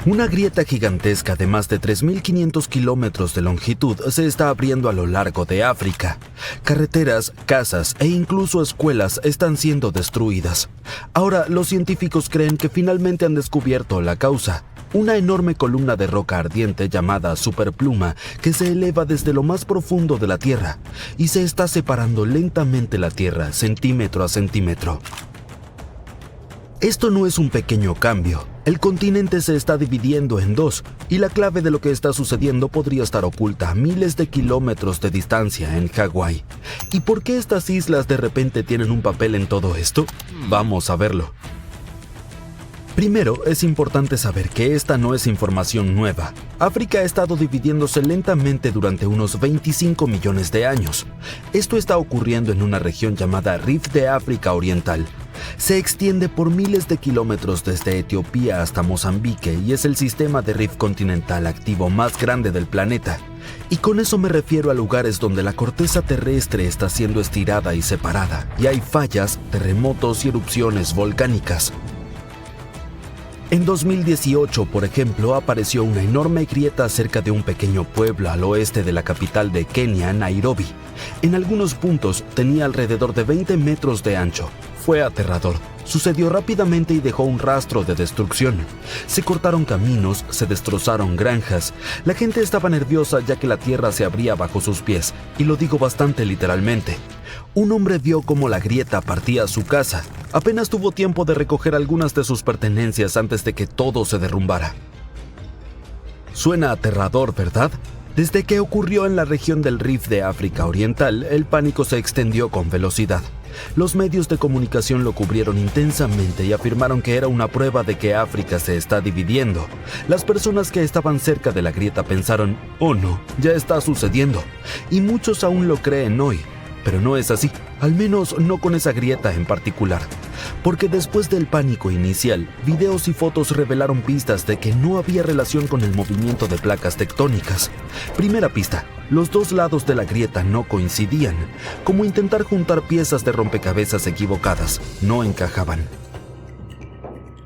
Una grieta gigantesca de más de 3.500 kilómetros de longitud se está abriendo a lo largo de África. Carreteras, casas e incluso escuelas están siendo destruidas. Ahora, los científicos creen que finalmente han descubierto la causa. Una enorme columna de roca ardiente llamada superpluma que se eleva desde lo más profundo de la Tierra y se está separando lentamente la Tierra centímetro a centímetro. Esto no es un pequeño cambio. El continente se está dividiendo en dos y la clave de lo que está sucediendo podría estar oculta a miles de kilómetros de distancia en Hawái. ¿Y por qué estas islas de repente tienen un papel en todo esto? Vamos a verlo. Primero, es importante saber que esta no es información nueva. África ha estado dividiéndose lentamente durante unos 25 millones de años. Esto está ocurriendo en una región llamada Rift de África Oriental. Se extiende por miles de kilómetros desde Etiopía hasta Mozambique y es el sistema de rift continental activo más grande del planeta. Y con eso me refiero a lugares donde la corteza terrestre está siendo estirada y separada, y hay fallas, terremotos y erupciones volcánicas. En 2018, por ejemplo, apareció una enorme grieta cerca de un pequeño pueblo al oeste de la capital de Kenia, Nairobi. En algunos puntos tenía alrededor de 20 metros de ancho. Fue aterrador. Sucedió rápidamente y dejó un rastro de destrucción. Se cortaron caminos, se destrozaron granjas. La gente estaba nerviosa ya que la tierra se abría bajo sus pies, y lo digo bastante literalmente. Un hombre vio cómo la grieta partía su casa. Apenas tuvo tiempo de recoger algunas de sus pertenencias antes de que todo se derrumbara. Suena aterrador, ¿verdad? Desde que ocurrió en la región del Rift de África Oriental, el pánico se extendió con velocidad. Los medios de comunicación lo cubrieron intensamente y afirmaron que era una prueba de que África se está dividiendo. Las personas que estaban cerca de la grieta pensaron, «Oh no, ya está sucediendo», y muchos aún lo creen hoy. Pero no es así, al menos no con esa grieta en particular. Porque después del pánico inicial, videos y fotos revelaron pistas de que no había relación con el movimiento de placas tectónicas. Primera pista, los dos lados de la grieta no coincidían, como intentar juntar piezas de rompecabezas equivocadas, no encajaban.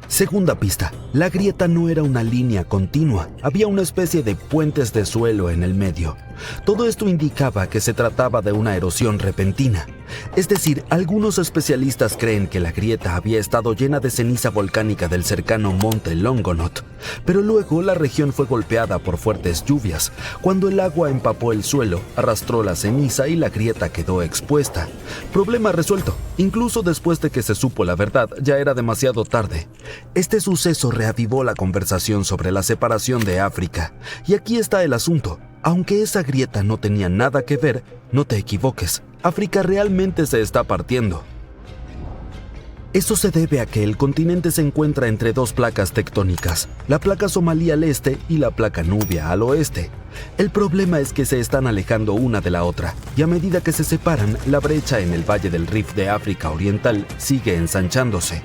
Segunda pista, la grieta no era una línea continua, había una especie de puentes de suelo en el medio. Todo esto indicaba que se trataba de una erosión repentina. Es decir, algunos especialistas creen que la grieta había estado llena de ceniza volcánica del cercano monte Longonot, pero luego la región fue golpeada por fuertes lluvias. Cuando el agua empapó el suelo, arrastró la ceniza y la grieta quedó expuesta. Problema resuelto. Incluso después de que se supo la verdad, ya era demasiado tarde. Este suceso reavivó la conversación sobre la separación de África. Y aquí está el asunto. Aunque esa grieta no tenía nada que ver, no te equivoques. África realmente se está partiendo. Eso se debe a que el continente se encuentra entre dos placas tectónicas, la placa somalí al este y la placa nubia al oeste. El problema es que se están alejando una de la otra, y a medida que se separan, la brecha en el valle del Rift de África Oriental sigue ensanchándose.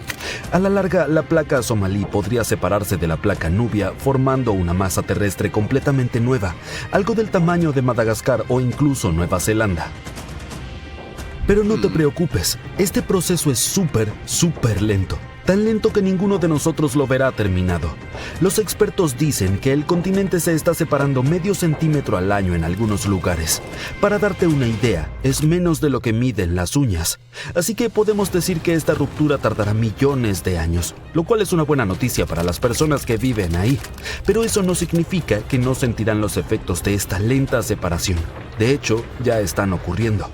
A la larga, la placa somalí podría separarse de la placa nubia, formando una masa terrestre completamente nueva, algo del tamaño de Madagascar o incluso Nueva Zelanda. Pero no te preocupes, este proceso es súper lento. Tan lento que ninguno de nosotros lo verá terminado. Los expertos dicen que el continente se está separando medio centímetro al año en algunos lugares. Para darte una idea, es menos de lo que miden las uñas. Así que podemos decir que esta ruptura tardará millones de años, lo cual es una buena noticia para las personas que viven ahí. Pero eso no significa que no sentirán los efectos de esta lenta separación. De hecho, ya están ocurriendo.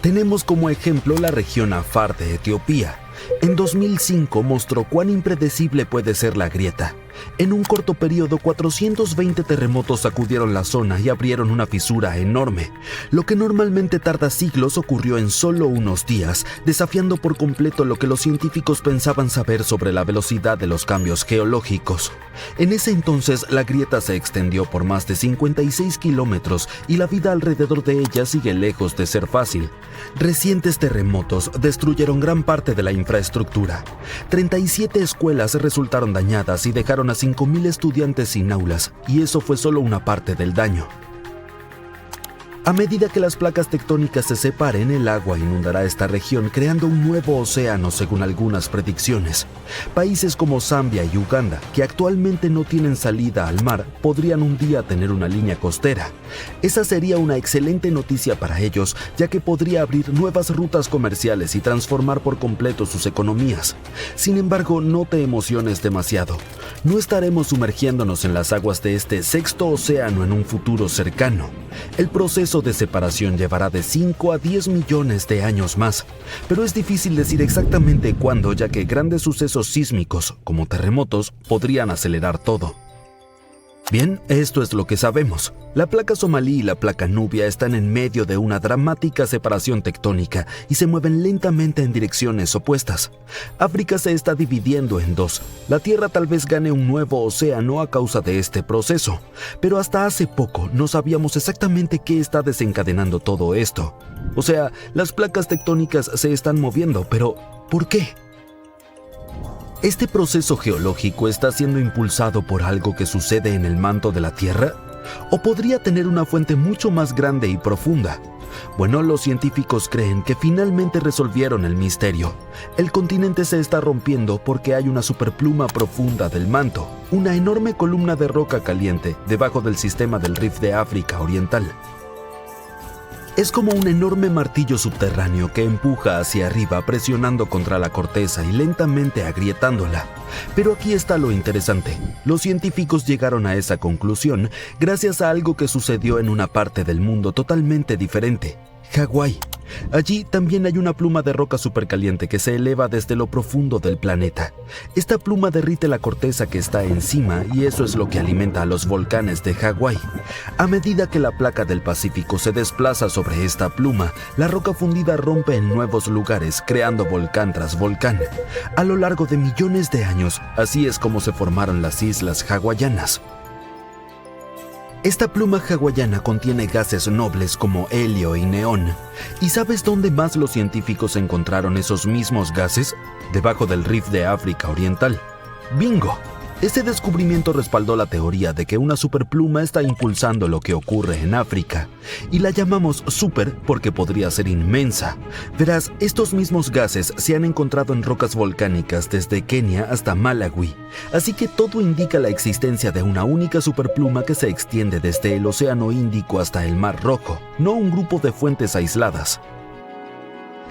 Tenemos como ejemplo la región Afar de Etiopía. En 2005 mostró cuán impredecible puede ser la grieta. En un corto periodo, 420 terremotos sacudieron la zona y abrieron una fisura enorme. Lo que normalmente tarda siglos ocurrió en solo unos días, desafiando por completo lo que los científicos pensaban saber sobre la velocidad de los cambios geológicos. En ese entonces, la grieta se extendió por más de 56 kilómetros y la vida alrededor de ella sigue lejos de ser fácil. Recientes terremotos destruyeron gran parte de la infraestructura. 37 escuelas resultaron dañadas y dejaron a 5,000 estudiantes sin aulas, y eso fue solo una parte del daño. A medida que las placas tectónicas se separen, el agua inundará esta región, creando un nuevo océano según algunas predicciones. Países como Zambia y Uganda, que actualmente no tienen salida al mar, podrían un día tener una línea costera. Esa sería una excelente noticia para ellos, ya que podría abrir nuevas rutas comerciales y transformar por completo sus economías. Sin embargo, no te emociones demasiado. No estaremos sumergiéndonos en las aguas de este sexto océano en un futuro cercano. El proceso de separación llevará de 5 a 10 millones de años más, pero es difícil decir exactamente cuándo, ya que grandes sucesos sísmicos, como terremotos, podrían acelerar todo. Bien, esto es lo que sabemos. La placa somalí y la placa nubia están en medio de una dramática separación tectónica y se mueven lentamente en direcciones opuestas. África se está dividiendo en dos. La Tierra tal vez gane un nuevo océano a causa de este proceso, pero hasta hace poco no sabíamos exactamente qué está desencadenando todo esto. O sea, las placas tectónicas se están moviendo, pero ¿por qué? ¿Este proceso geológico está siendo impulsado por algo que sucede en el manto de la Tierra? ¿O podría tener una fuente mucho más grande y profunda? Bueno, los científicos creen que finalmente resolvieron el misterio. El continente se está rompiendo porque hay una superpluma profunda del manto, una enorme columna de roca caliente debajo del sistema del Rift de África Oriental. Es como un enorme martillo subterráneo que empuja hacia arriba presionando contra la corteza y lentamente agrietándola. Pero aquí está lo interesante. Los científicos llegaron a esa conclusión gracias a algo que sucedió en una parte del mundo totalmente diferente: Hawái. Allí también hay una pluma de roca supercaliente que se eleva desde lo profundo del planeta. Esta pluma derrite la corteza que está encima y eso es lo que alimenta a los volcanes de Hawái. A medida que la placa del Pacífico se desplaza sobre esta pluma, la roca fundida rompe en nuevos lugares, creando volcán tras volcán. A lo largo de millones de años, así es como se formaron las islas hawaianas. Esta pluma hawaiana contiene gases nobles como helio y neón. ¿Y sabes dónde más los científicos encontraron esos mismos gases? Debajo del Rift de África Oriental. ¡Bingo! Este descubrimiento respaldó la teoría de que una superpluma está impulsando lo que ocurre en África. Y la llamamos super porque podría ser inmensa. Verás, estos mismos gases se han encontrado en rocas volcánicas desde Kenia hasta Malawi. Así que todo indica la existencia de una única superpluma que se extiende desde el Océano Índico hasta el Mar Rojo, no un grupo de fuentes aisladas.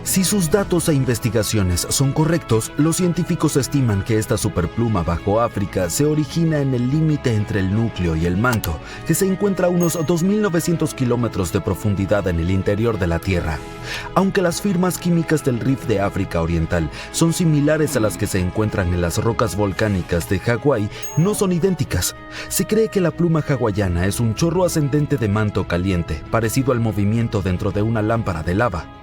Si sus datos e investigaciones son correctos, los científicos estiman que esta superpluma bajo África se origina en el límite entre el núcleo y el manto, que se encuentra a unos 2.900 kilómetros de profundidad en el interior de la Tierra. Aunque las firmas químicas del Rift de África Oriental son similares a las que se encuentran en las rocas volcánicas de Hawái, no son idénticas. Se cree que la pluma hawaiana es un chorro ascendente de manto caliente, parecido al movimiento dentro de una lámpara de lava.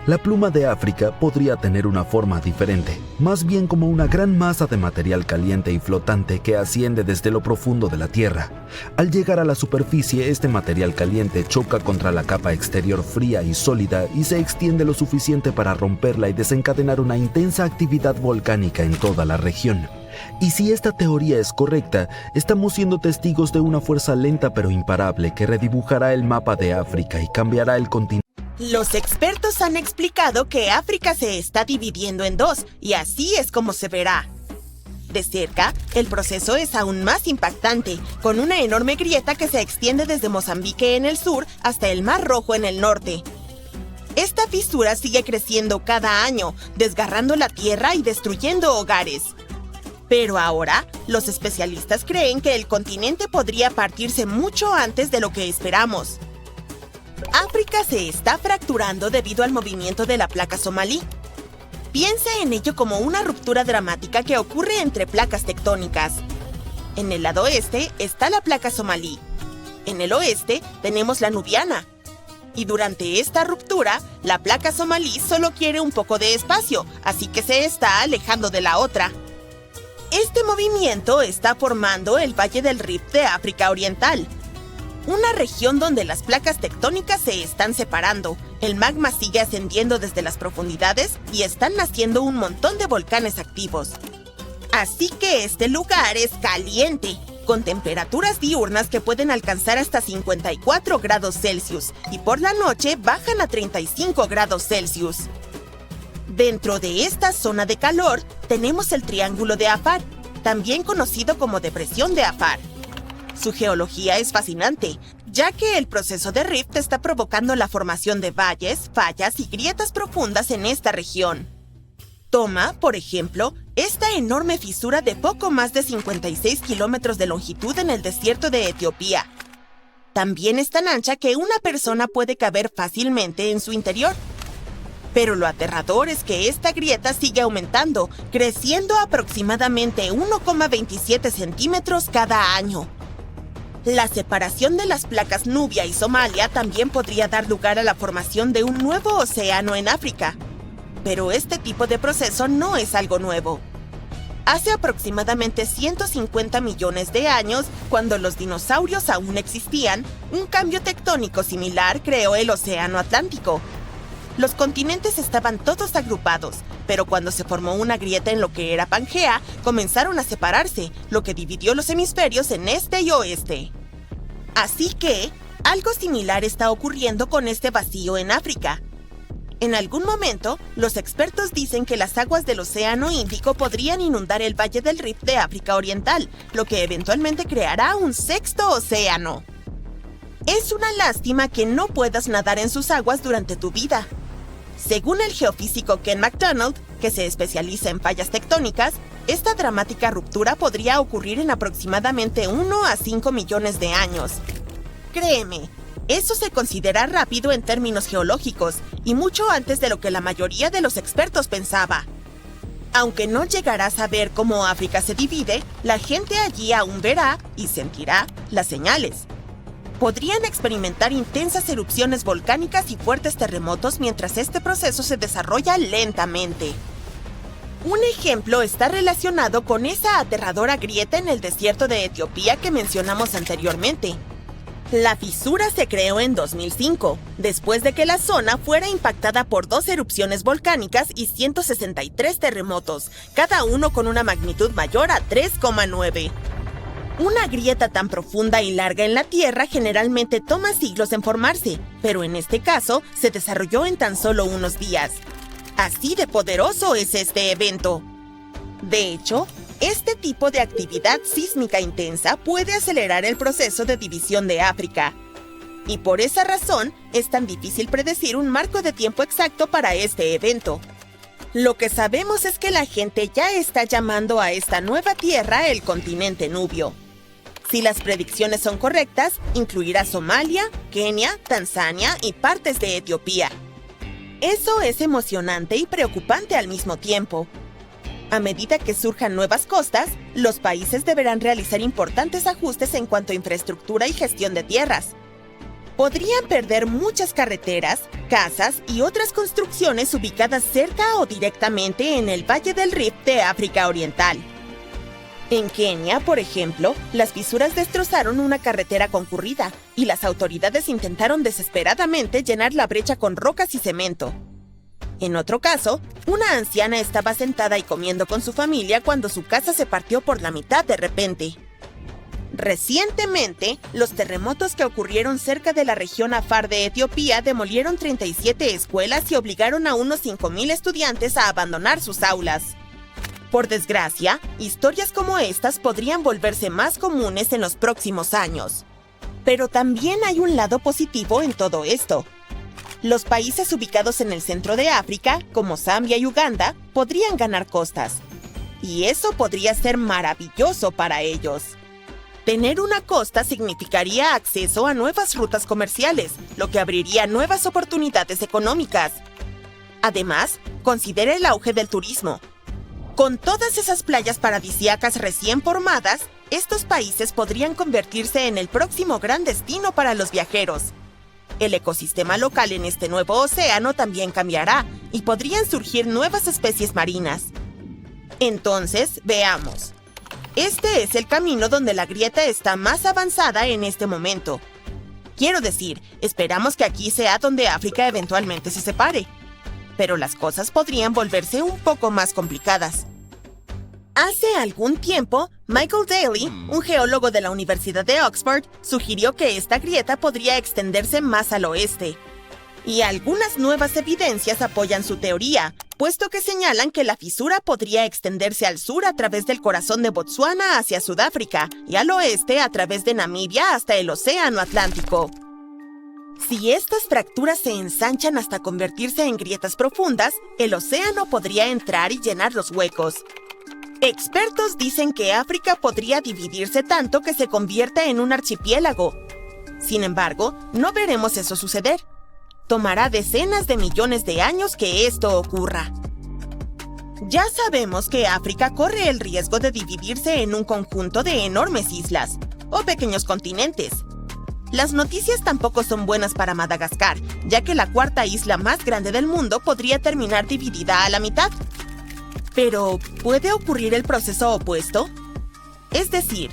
La pluma de África podría tener una forma diferente, más bien como una gran masa de material caliente y flotante que asciende desde lo profundo de la Tierra. Al llegar a la superficie, este material caliente choca contra la capa exterior fría y sólida y se extiende lo suficiente para romperla y desencadenar una intensa actividad volcánica en toda la región. Y si esta teoría es correcta, estamos siendo testigos de una fuerza lenta pero imparable que redibujará el mapa de África y cambiará el continente. Los expertos han explicado que África se está dividiendo en dos, y así es como se verá. De cerca, el proceso es aún más impactante, con una enorme grieta que se extiende desde Mozambique en el sur hasta el Mar Rojo en el norte. Esta fisura sigue creciendo cada año, desgarrando la tierra y destruyendo hogares. Pero ahora, los especialistas creen que el continente podría partirse mucho antes de lo que esperamos. África se está fracturando debido al movimiento de la placa somalí. Piensa en ello como una ruptura dramática que ocurre entre placas tectónicas. En el lado este está la placa somalí. En el oeste tenemos la nubiana. Y durante esta ruptura, la placa somalí solo quiere un poco de espacio, así que se está alejando de la otra. Este movimiento está formando el Valle del Rift de África Oriental, una región donde las placas tectónicas se están separando, el magma sigue ascendiendo desde las profundidades y están naciendo un montón de volcanes activos. Así que este lugar es caliente, con temperaturas diurnas que pueden alcanzar hasta 54 grados Celsius y por la noche bajan a 35 grados Celsius. Dentro de esta zona de calor tenemos el Triángulo de Afar, también conocido como Depresión de Afar. Su geología es fascinante, ya que el proceso de rift está provocando la formación de valles, fallas y grietas profundas en esta región. Toma, por ejemplo, esta enorme fisura de poco más de 56 kilómetros de longitud en el desierto de Etiopía. También es tan ancha que una persona puede caber fácilmente en su interior. Pero lo aterrador es que esta grieta sigue aumentando, creciendo aproximadamente 1,27 centímetros cada año. La separación de las placas Nubia y Somalia también podría dar lugar a la formación de un nuevo océano en África. Pero este tipo de proceso no es algo nuevo. Hace aproximadamente 150 millones de años, cuando los dinosaurios aún existían, un cambio tectónico similar creó el Océano Atlántico. Los continentes estaban todos agrupados, pero cuando se formó una grieta en lo que era Pangea, comenzaron a separarse, lo que dividió los hemisferios en este y oeste. Así que, algo similar está ocurriendo con este vacío en África. En algún momento, los expertos dicen que las aguas del Océano Índico podrían inundar el Valle del Rift de África Oriental, lo que eventualmente creará un sexto océano. Es una lástima que no puedas nadar en sus aguas durante tu vida. Según el geofísico Ken McDonald, que se especializa en fallas tectónicas, esta dramática ruptura podría ocurrir en aproximadamente 1 a 5 millones de años. Créeme, eso se considera rápido en términos geológicos y mucho antes de lo que la mayoría de los expertos pensaba. Aunque no llegarás a ver cómo África se divide, la gente allí aún verá y sentirá las señales. Podrían experimentar intensas erupciones volcánicas y fuertes terremotos mientras este proceso se desarrolla lentamente. Un ejemplo está relacionado con esa aterradora grieta en el desierto de Etiopía que mencionamos anteriormente. La fisura se creó en 2005, después de que la zona fuera impactada por 2 erupciones volcánicas y 163 terremotos, cada uno con una magnitud mayor a 3,9. Una grieta tan profunda y larga en la Tierra generalmente toma siglos en formarse, pero en este caso se desarrolló en tan solo unos días. Así de poderoso es este evento. De hecho, este tipo de actividad sísmica intensa puede acelerar el proceso de división de África. Y por esa razón, es tan difícil predecir un marco de tiempo exacto para este evento. Lo que sabemos es que la gente ya está llamando a esta nueva tierra el continente nubio. Si las predicciones son correctas, incluirá Somalia, Kenia, Tanzania y partes de Etiopía. Eso es emocionante y preocupante al mismo tiempo. A medida que surjan nuevas costas, los países deberán realizar importantes ajustes en cuanto a infraestructura y gestión de tierras. Podrían perder muchas carreteras, casas y otras construcciones ubicadas cerca o directamente en el Valle del Rift de África Oriental. En Kenia, por ejemplo, las fisuras destrozaron una carretera concurrida y las autoridades intentaron desesperadamente llenar la brecha con rocas y cemento. En otro caso, una anciana estaba sentada y comiendo con su familia cuando su casa se partió por la mitad de repente. Recientemente, los terremotos que ocurrieron cerca de la región Afar de Etiopía demolieron 37 escuelas y obligaron a unos 5,000 estudiantes a abandonar sus aulas. Por desgracia, historias como estas podrían volverse más comunes en los próximos años. Pero también hay un lado positivo en todo esto. Los países ubicados en el centro de África, como Zambia y Uganda, podrían ganar costas. Y eso podría ser maravilloso para ellos. Tener una costa significaría acceso a nuevas rutas comerciales, lo que abriría nuevas oportunidades económicas. Además, considera el auge del turismo. Con todas esas playas paradisíacas recién formadas, estos países podrían convertirse en el próximo gran destino para los viajeros. El ecosistema local en este nuevo océano también cambiará y podrían surgir nuevas especies marinas. Entonces, veamos. Este es el camino donde la grieta está más avanzada en este momento. Quiero decir, esperamos que aquí sea donde África eventualmente se separe. Pero las cosas podrían volverse un poco más complicadas. Hace algún tiempo, Michael Daly, un geólogo de la Universidad de Oxford, sugirió que esta grieta podría extenderse más al oeste. Y algunas nuevas evidencias apoyan su teoría, puesto que señalan que la fisura podría extenderse al sur a través del corazón de Botsuana hacia Sudáfrica y al oeste a través de Namibia hasta el Océano Atlántico. Si estas fracturas se ensanchan hasta convertirse en grietas profundas, el océano podría entrar y llenar los huecos. Expertos dicen que África podría dividirse tanto que se convierta en un archipiélago. Sin embargo, no veremos eso suceder. Tomará decenas de millones de años que esto ocurra. Ya sabemos que África corre el riesgo de dividirse en un conjunto de enormes islas, o pequeños continentes. Las noticias tampoco son buenas para Madagascar, ya que la cuarta isla más grande del mundo podría terminar dividida a la mitad. Pero, ¿puede ocurrir el proceso opuesto? Es decir,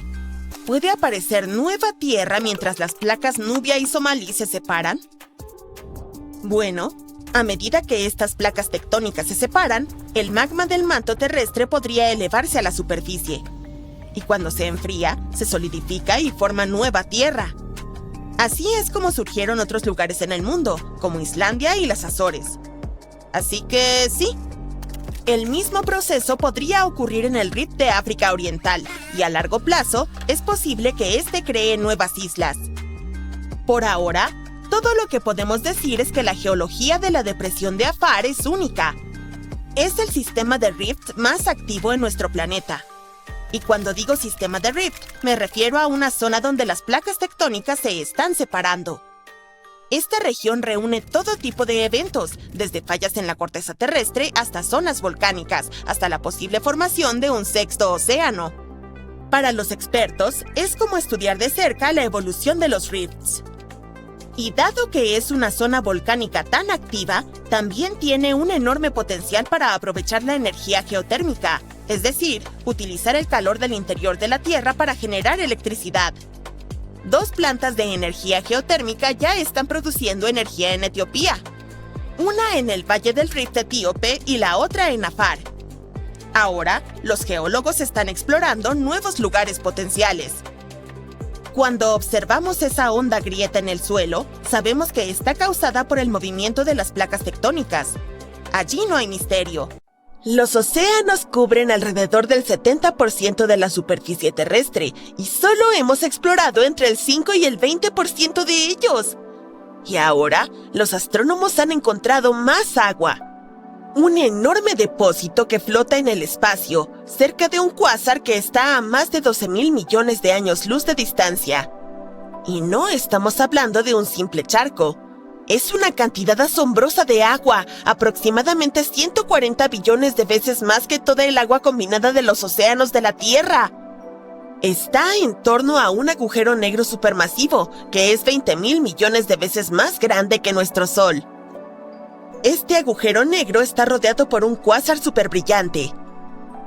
¿puede aparecer nueva tierra mientras las placas Nubia y Somalí se separan? Bueno, a medida que estas placas tectónicas se separan, el magma del manto terrestre podría elevarse a la superficie. Y cuando se enfría, se solidifica y forma nueva tierra. Así es como surgieron otros lugares en el mundo, como Islandia y las Azores. Así que sí, el mismo proceso podría ocurrir en el Rift de África Oriental, y a largo plazo es posible que este cree nuevas islas. Por ahora, todo lo que podemos decir es que la geología de la depresión de Afar es única. Es el sistema de Rift más activo en nuestro planeta. Y cuando digo sistema de Rift, me refiero a una zona donde las placas tectónicas se están separando. Esta región reúne todo tipo de eventos, desde fallas en la corteza terrestre hasta zonas volcánicas, hasta la posible formación de un sexto océano. Para los expertos, es como estudiar de cerca la evolución de los rifts. Y dado que es una zona volcánica tan activa, también tiene un enorme potencial para aprovechar la energía geotérmica, es decir, utilizar el calor del interior de la Tierra para generar electricidad. 2 plantas de energía geotérmica ya están produciendo energía en Etiopía. Una en el Valle del Rift etíope y la otra en Afar. Ahora, los geólogos están explorando nuevos lugares potenciales. Cuando observamos esa honda grieta en el suelo, sabemos que está causada por el movimiento de las placas tectónicas. Allí no hay misterio. Los océanos cubren alrededor del 70% de la superficie terrestre y solo hemos explorado entre el 5 y el 20% de ellos. Y ahora, los astrónomos han encontrado más agua. Un enorme depósito que flota en el espacio, cerca de un cuásar que está a más de 12,000 millones de años luz de distancia. Y no estamos hablando de un simple charco. Es una cantidad asombrosa de agua, aproximadamente 140 billones de veces más que toda el agua combinada de los océanos de la Tierra. Está en torno a un agujero negro supermasivo, que es 20,000 millones de veces más grande que nuestro Sol. Este agujero negro está rodeado por un cuásar superbrillante.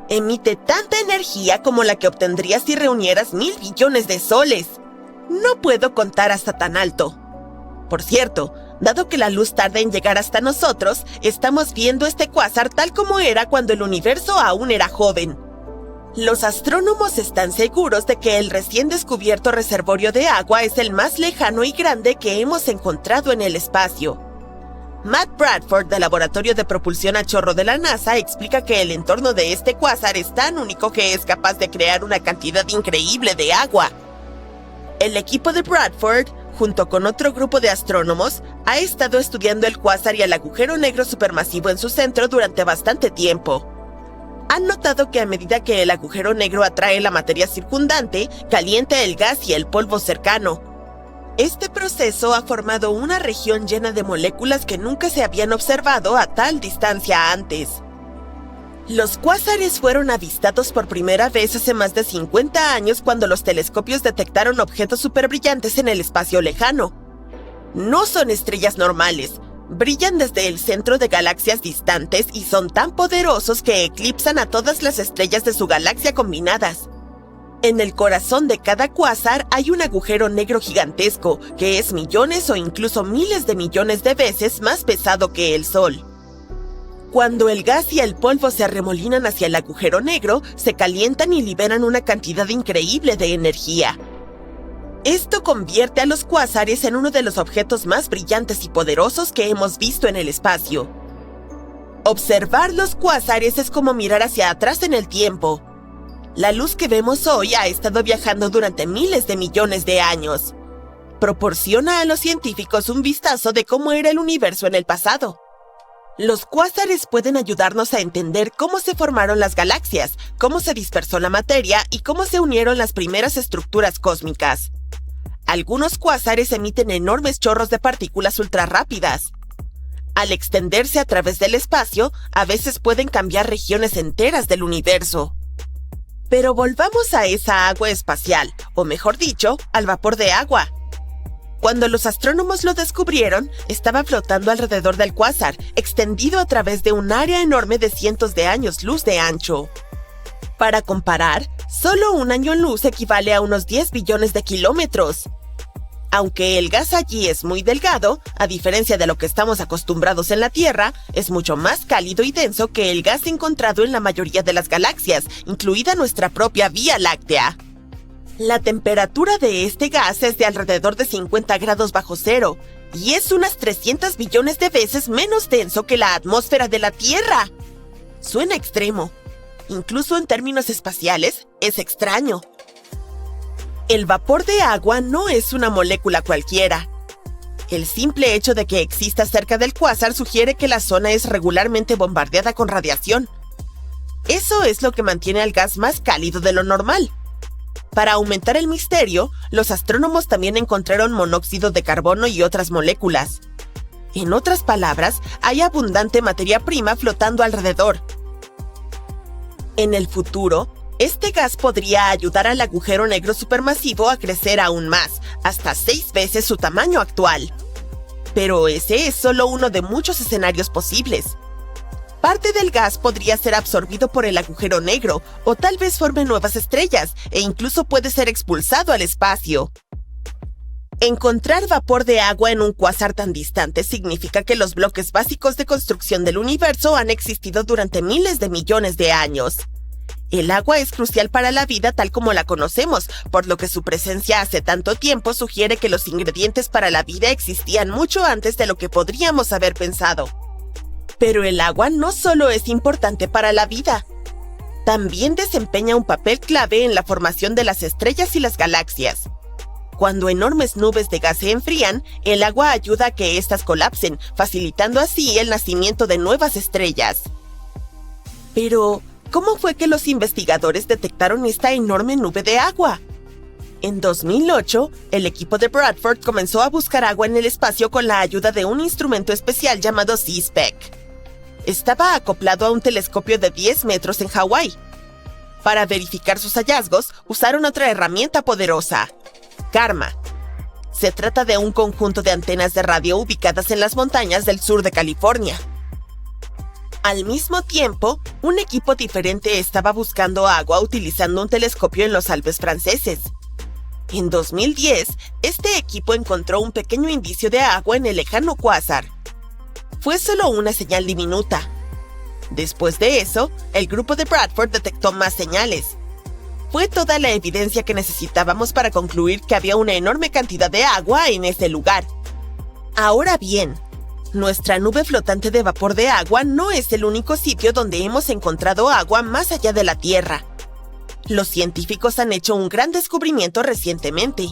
Emite tanta energía como la que obtendrías si reunieras 1,000 billones de soles. No puedo contar hasta tan alto. Por cierto, dado que la luz tarda en llegar hasta nosotros, estamos viendo este cuásar tal como era cuando el universo aún era joven. Los astrónomos están seguros de que el recién descubierto reservorio de agua es el más lejano y grande que hemos encontrado en el espacio. Matt Bradford, del Laboratorio de Propulsión a Chorro de la NASA, explica que el entorno de este cuásar es tan único que es capaz de crear una cantidad increíble de agua. El equipo de Bradford, junto con otro grupo de astrónomos, ha estado estudiando el cuásar y el agujero negro supermasivo en su centro durante bastante tiempo. Han notado que a medida que el agujero negro atrae la materia circundante, calienta el gas y el polvo cercano. Este proceso ha formado una región llena de moléculas que nunca se habían observado a tal distancia antes. Los cuásares fueron avistados por primera vez hace más de 50 años cuando los telescopios detectaron objetos superbrillantes en el espacio lejano. No son estrellas normales, brillan desde el centro de galaxias distantes y son tan poderosos que eclipsan a todas las estrellas de su galaxia combinadas. En el corazón de cada cuásar hay un agujero negro gigantesco, que es millones o incluso miles de millones de veces más pesado que el Sol. Cuando el gas y el polvo se arremolinan hacia el agujero negro, se calientan y liberan una cantidad increíble de energía. Esto convierte a los cuásares en uno de los objetos más brillantes y poderosos que hemos visto en el espacio. Observar los cuásares es como mirar hacia atrás en el tiempo. La luz que vemos hoy ha estado viajando durante miles de millones de años. Proporciona a los científicos un vistazo de cómo era el universo en el pasado. Los cuásares pueden ayudarnos a entender cómo se formaron las galaxias, cómo se dispersó la materia y cómo se unieron las primeras estructuras cósmicas. Algunos cuásares emiten enormes chorros de partículas ultrarrápidas. Al extenderse a través del espacio, a veces pueden cambiar regiones enteras del universo. Pero volvamos a esa agua espacial, o mejor dicho, al vapor de agua. Cuando los astrónomos lo descubrieron, estaba flotando alrededor del cuásar, extendido a través de un área enorme de cientos de años luz de ancho. Para comparar, solo un año luz equivale a unos 10 billones de kilómetros. Aunque el gas allí es muy delgado, a diferencia de lo que estamos acostumbrados en la Tierra, es mucho más cálido y denso que el gas encontrado en la mayoría de las galaxias, incluida nuestra propia Vía Láctea. La temperatura de este gas es de alrededor de 50 grados bajo cero, y es unas 300 billones de veces menos denso que la atmósfera de la Tierra. Suena extremo. Incluso en términos espaciales, es extraño. El vapor de agua no es una molécula cualquiera. El simple hecho de que exista cerca del cuásar sugiere que la zona es regularmente bombardeada con radiación. Eso es lo que mantiene al gas más cálido de lo normal. Para aumentar el misterio, los astrónomos también encontraron monóxido de carbono y otras moléculas. En otras palabras, hay abundante materia prima flotando alrededor. En el futuro, este gas podría ayudar al agujero negro supermasivo a crecer aún más, hasta 6 veces su tamaño actual. Pero ese es solo uno de muchos escenarios posibles. Parte del gas podría ser absorbido por el agujero negro, o tal vez forme nuevas estrellas, e incluso puede ser expulsado al espacio. Encontrar vapor de agua en un cuásar tan distante significa que los bloques básicos de construcción del universo han existido durante miles de millones de años. El agua es crucial para la vida tal como la conocemos, por lo que su presencia hace tanto tiempo sugiere que los ingredientes para la vida existían mucho antes de lo que podríamos haber pensado. Pero el agua no solo es importante para la vida. También desempeña un papel clave en la formación de las estrellas y las galaxias. Cuando enormes nubes de gas se enfrían, el agua ayuda a que éstas colapsen, facilitando así el nacimiento de nuevas estrellas. Pero, ¿cómo fue que los investigadores detectaron esta enorme nube de agua? En 2008, el equipo de Bradford comenzó a buscar agua en el espacio con la ayuda de un instrumento especial llamado SeaSpec. Estaba acoplado a un telescopio de 10 metros en Hawái. Para verificar sus hallazgos, usaron otra herramienta poderosa, CARMA. Se trata de un conjunto de antenas de radio ubicadas en las montañas del sur de California. Al mismo tiempo, un equipo diferente estaba buscando agua utilizando un telescopio en los Alpes franceses. En 2010, este equipo encontró un pequeño indicio de agua en el lejano cuásar. Fue solo una señal diminuta. Después de eso, el grupo de Bradford detectó más señales. Fue toda la evidencia que necesitábamos para concluir que había una enorme cantidad de agua en ese lugar. Ahora bien, nuestra nube flotante de vapor de agua no es el único sitio donde hemos encontrado agua más allá de la Tierra. Los científicos han hecho un gran descubrimiento recientemente.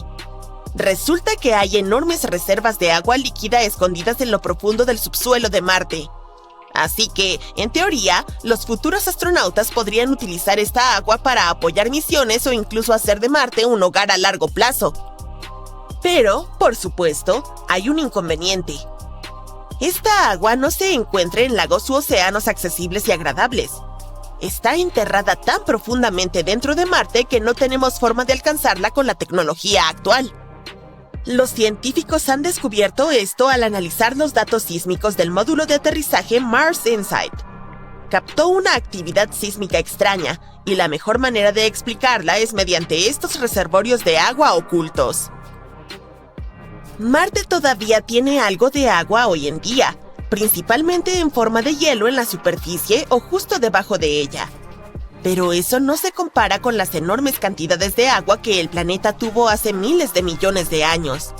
Resulta que hay enormes reservas de agua líquida escondidas en lo profundo del subsuelo de Marte. Así que, en teoría, los futuros astronautas podrían utilizar esta agua para apoyar misiones o incluso hacer de Marte un hogar a largo plazo. Pero, por supuesto, hay un inconveniente. Esta agua no se encuentra en lagos u océanos accesibles y agradables. Está enterrada tan profundamente dentro de Marte que no tenemos forma de alcanzarla con la tecnología actual. Los científicos han descubierto esto al analizar los datos sísmicos del módulo de aterrizaje Mars Insight. Captó una actividad sísmica extraña, y la mejor manera de explicarla es mediante estos reservorios de agua ocultos. Marte todavía tiene algo de agua hoy en día, principalmente en forma de hielo en la superficie o justo debajo de ella. Pero eso no se compara con las enormes cantidades de agua que el planeta tuvo hace miles de millones de años.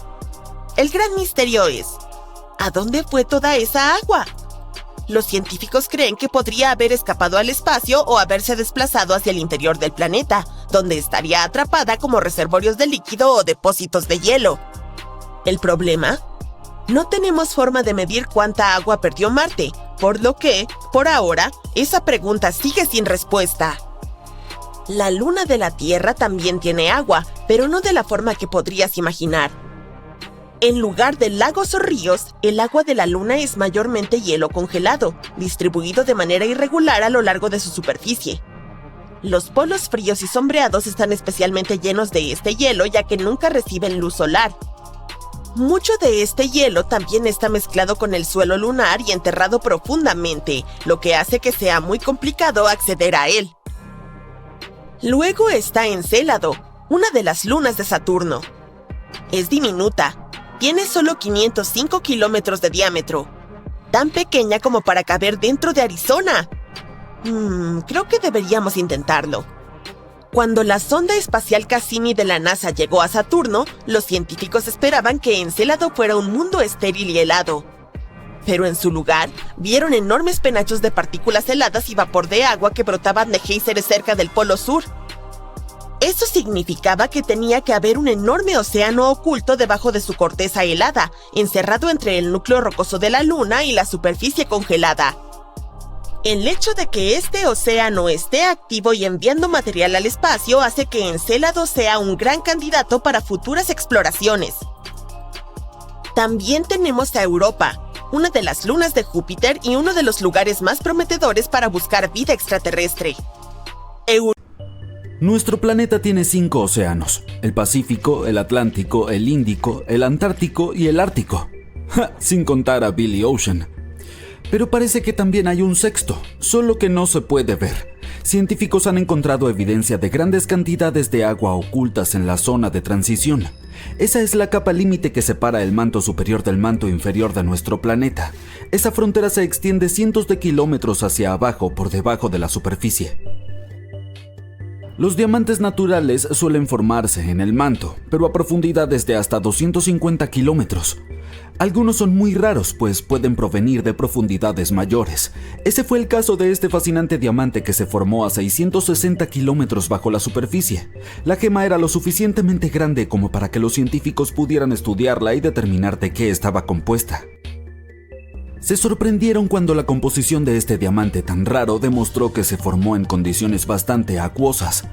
El gran misterio es, ¿a dónde fue toda esa agua? Los científicos creen que podría haber escapado al espacio o haberse desplazado hacia el interior del planeta, donde estaría atrapada como reservorios de líquido o depósitos de hielo. ¿El problema? No tenemos forma de medir cuánta agua perdió Marte, por lo que, por ahora, esa pregunta sigue sin respuesta. La luna de la Tierra también tiene agua, pero no de la forma que podrías imaginar. En lugar de lagos o ríos, el agua de la luna es mayormente hielo congelado, distribuido de manera irregular a lo largo de su superficie. Los polos fríos y sombreados están especialmente llenos de este hielo ya que nunca reciben luz solar. Mucho de este hielo también está mezclado con el suelo lunar y enterrado profundamente, lo que hace que sea muy complicado acceder a él. Luego está Encélado, una de las lunas de Saturno. Es diminuta, tiene solo 505 kilómetros de diámetro, tan pequeña como para caber dentro de Arizona. Creo que deberíamos intentarlo. Cuando la sonda espacial Cassini de la NASA llegó a Saturno, los científicos esperaban que Encélado fuera un mundo estéril y helado. Pero en su lugar, vieron enormes penachos de partículas heladas y vapor de agua que brotaban de géiseres cerca del Polo Sur. Eso significaba que tenía que haber un enorme océano oculto debajo de su corteza helada, encerrado entre el núcleo rocoso de la Luna y la superficie congelada. El hecho de que este océano esté activo y enviando material al espacio hace que Encélado sea un gran candidato para futuras exploraciones. También tenemos a Europa, una de las lunas de Júpiter y uno de los lugares más prometedores para buscar vida extraterrestre. Nuestro planeta tiene 5 océanos: el Pacífico, el Atlántico, el Índico, el Antártico y el Ártico. Sin contar a Billy Ocean. Pero parece que también hay un sexto, solo que no se puede ver. Científicos han encontrado evidencia de grandes cantidades de agua ocultas en la zona de transición. Esa es la capa límite que separa el manto superior del manto inferior de nuestro planeta. Esa frontera se extiende cientos de kilómetros hacia abajo por debajo de la superficie. Los diamantes naturales suelen formarse en el manto, pero a profundidades de hasta 250 kilómetros. Algunos son muy raros, pues pueden provenir de profundidades mayores. Ese fue el caso de este fascinante diamante que se formó a 660 kilómetros bajo la superficie. La gema era lo suficientemente grande como para que los científicos pudieran estudiarla y determinar de qué estaba compuesta. Se sorprendieron cuando la composición de este diamante tan raro demostró que se formó en condiciones bastante acuosas.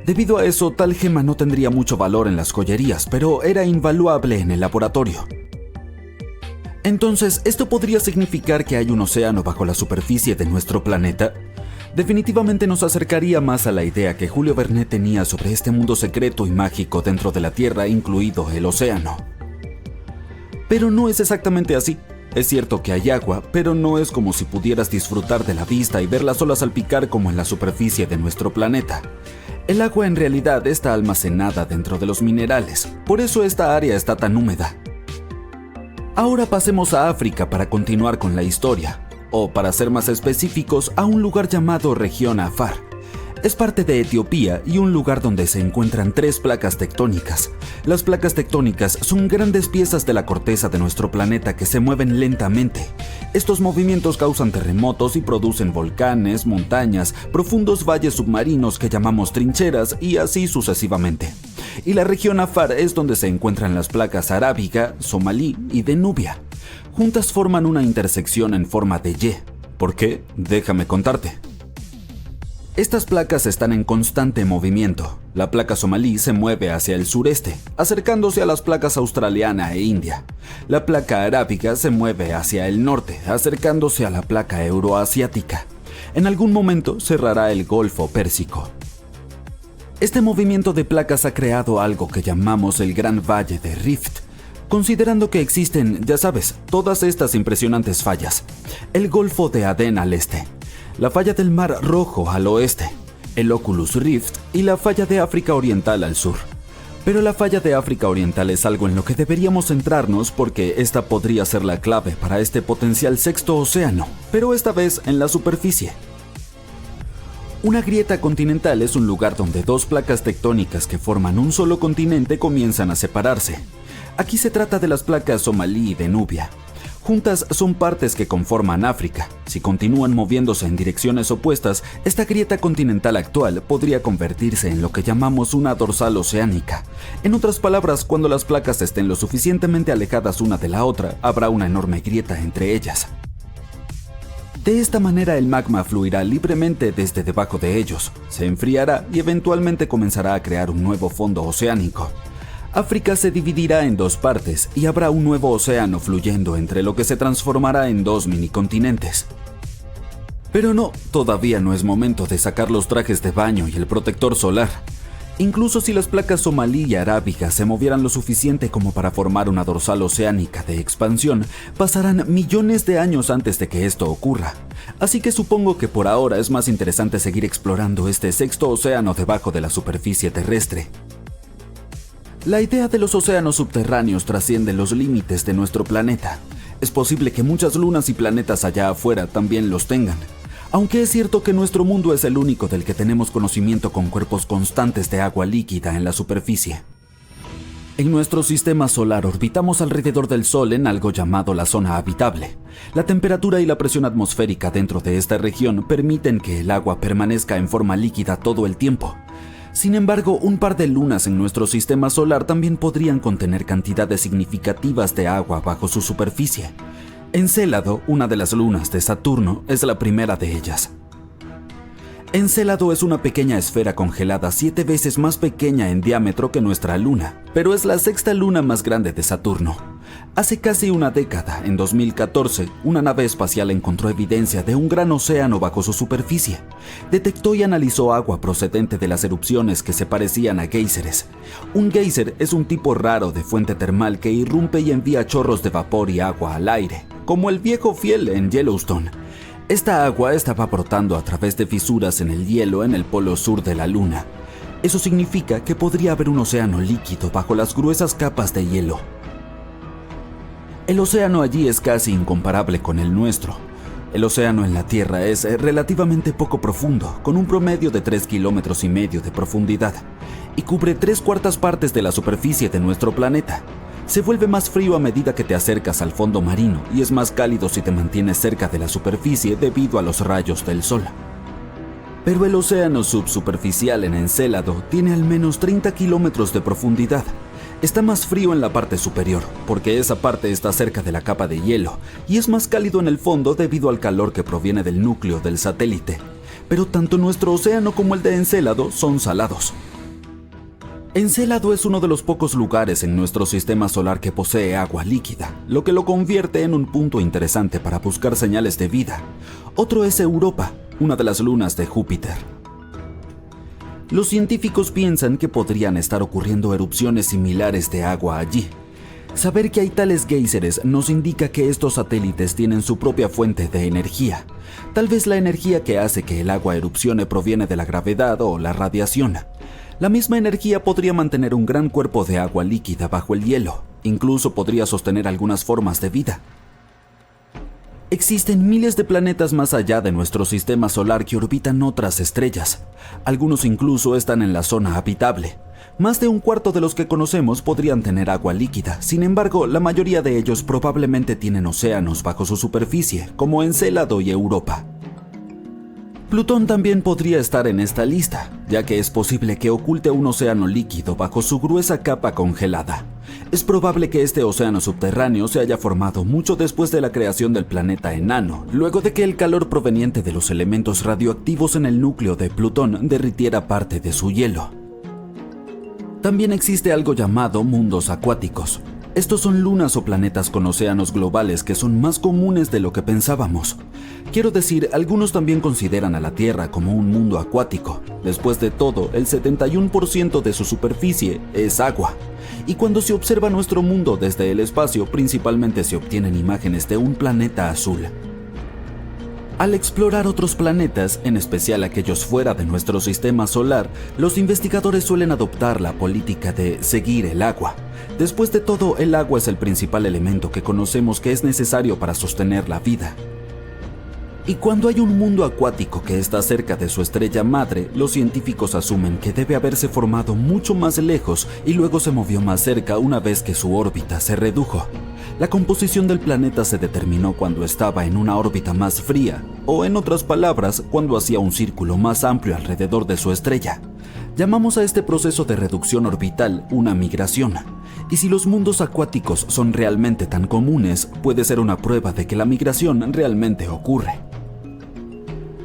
Debido a eso, tal gema no tendría mucho valor en las joyerías, pero era invaluable en el laboratorio. Entonces, ¿esto podría significar que hay un océano bajo la superficie de nuestro planeta? Definitivamente nos acercaría más a la idea que Julio Verne tenía sobre este mundo secreto y mágico dentro de la Tierra, incluido el océano. Pero no es exactamente así. Es cierto que hay agua, pero no es como si pudieras disfrutar de la vista y ver las olas salpicar como en la superficie de nuestro planeta. El agua en realidad está almacenada dentro de los minerales, por eso esta área está tan húmeda. Ahora pasemos a África para continuar con la historia, o para ser más específicos, a un lugar llamado Región Afar. Es parte de Etiopía y un lugar donde se encuentran 3 placas tectónicas. Las placas tectónicas son grandes piezas de la corteza de nuestro planeta que se mueven lentamente. Estos movimientos causan terremotos y producen volcanes, montañas, profundos valles submarinos que llamamos trincheras y así sucesivamente. Y la región Afar es donde se encuentran las placas arábiga, somalí y de Nubia. Juntas forman una intersección en forma de Y. ¿Por qué? Déjame contarte. Estas placas están en constante movimiento. La placa somalí se mueve hacia el sureste, acercándose a las placas australiana e india. La placa arábiga se mueve hacia el norte, acercándose a la placa euroasiática. En algún momento cerrará el Golfo Pérsico. Este movimiento de placas ha creado algo que llamamos el Gran Valle de Rift, considerando que existen, ya sabes, todas estas impresionantes fallas. El Golfo de Adén al este, la falla del Mar Rojo al oeste, el Oculus Rift y la falla de África Oriental al sur. Pero la falla de África Oriental es algo en lo que deberíamos centrarnos porque esta podría ser la clave para este potencial sexto océano, pero esta vez en la superficie. Una grieta continental es un lugar donde dos placas tectónicas que forman un solo continente comienzan a separarse. Aquí se trata de las placas Somalí y de Nubia. Juntas son partes que conforman África. Si continúan moviéndose en direcciones opuestas, esta grieta continental actual podría convertirse en lo que llamamos una dorsal oceánica. En otras palabras, cuando las placas estén lo suficientemente alejadas una de la otra, habrá una enorme grieta entre ellas. De esta manera el magma fluirá libremente desde debajo de ellos, se enfriará y eventualmente comenzará a crear un nuevo fondo oceánico. África se dividirá en dos partes y habrá un nuevo océano fluyendo entre lo que se transformará en dos minicontinentes. Pero no, todavía no es momento de sacar los trajes de baño y el protector solar. Incluso si las placas somalí y arábiga se movieran lo suficiente como para formar una dorsal oceánica de expansión, pasarán millones de años antes de que esto ocurra. Así que supongo que por ahora es más interesante seguir explorando este sexto océano debajo de la superficie terrestre. La idea de los océanos subterráneos trasciende los límites de nuestro planeta. Es posible que muchas lunas y planetas allá afuera también los tengan. Aunque es cierto que nuestro mundo es el único del que tenemos conocimiento con cuerpos constantes de agua líquida en la superficie. En nuestro sistema solar orbitamos alrededor del Sol en algo llamado la zona habitable. La temperatura y la presión atmosférica dentro de esta región permiten que el agua permanezca en forma líquida todo el tiempo. Sin embargo, un par de lunas en nuestro sistema solar también podrían contener cantidades significativas de agua bajo su superficie. Encélado, una de las lunas de Saturno, es la primera de ellas. Encélado es una pequeña esfera congelada 7 veces más pequeña en diámetro que nuestra luna, pero es la sexta luna más grande de Saturno. Hace casi una década, en 2014, una nave espacial encontró evidencia de un gran océano bajo su superficie. Detectó y analizó agua procedente de las erupciones que se parecían a géiseres. Un géiser es un tipo raro de fuente termal que irrumpe y envía chorros de vapor y agua al aire, como el viejo fiel en Yellowstone. Esta agua estaba brotando a través de fisuras en el hielo en el polo sur de la Luna. Eso significa que podría haber un océano líquido bajo las gruesas capas de hielo. El océano allí es casi incomparable con el nuestro. El océano en la Tierra es relativamente poco profundo, con un promedio de 3,5 kilómetros de profundidad, y cubre 3/4 partes de la superficie de nuestro planeta. Se vuelve más frío a medida que te acercas al fondo marino y es más cálido si te mantienes cerca de la superficie debido a los rayos del sol. Pero el océano subsuperficial en Encélado tiene al menos 30 kilómetros de profundidad. Está más frío en la parte superior, porque esa parte está cerca de la capa de hielo, y es más cálido en el fondo debido al calor que proviene del núcleo del satélite. Pero tanto nuestro océano como el de Encélado son salados. Encélado es uno de los pocos lugares en nuestro sistema solar que posee agua líquida, lo que lo convierte en un punto interesante para buscar señales de vida. Otro es Europa, una de las lunas de Júpiter. Los científicos piensan que podrían estar ocurriendo erupciones similares de agua allí. Saber que hay tales géiseres nos indica que estos satélites tienen su propia fuente de energía. Tal vez la energía que hace que el agua erupcione proviene de la gravedad o la radiación. La misma energía podría mantener un gran cuerpo de agua líquida bajo el hielo. Incluso podría sostener algunas formas de vida. Existen miles de planetas más allá de nuestro sistema solar que orbitan otras estrellas. Algunos incluso están en la zona habitable. Más de un cuarto de los que conocemos podrían tener agua líquida. Sin embargo, la mayoría de ellos probablemente tienen océanos bajo su superficie, como Encélado y Europa. Plutón también podría estar en esta lista, ya que es posible que oculte un océano líquido bajo su gruesa capa congelada. Es probable que este océano subterráneo se haya formado mucho después de la creación del planeta enano, luego de que el calor proveniente de los elementos radioactivos en el núcleo de Plutón derritiera parte de su hielo. También existe algo llamado mundos acuáticos. Estos son lunas o planetas con océanos globales que son más comunes de lo que pensábamos. Quiero decir, algunos también consideran a la Tierra como un mundo acuático. Después de todo, el 71% de su superficie es agua. Y cuando se observa nuestro mundo desde el espacio, principalmente se obtienen imágenes de un planeta azul. Al explorar otros planetas, en especial aquellos fuera de nuestro sistema solar, los investigadores suelen adoptar la política de seguir el agua. Después de todo, el agua es el principal elemento que conocemos que es necesario para sostener la vida. Y cuando hay un mundo acuático que está cerca de su estrella madre, los científicos asumen que debe haberse formado mucho más lejos y luego se movió más cerca una vez que su órbita se redujo. La composición del planeta se determinó cuando estaba en una órbita más fría, o en otras palabras, cuando hacía un círculo más amplio alrededor de su estrella. Llamamos a este proceso de reducción orbital una migración. Y si los mundos acuáticos son realmente tan comunes, puede ser una prueba de que la migración realmente ocurre.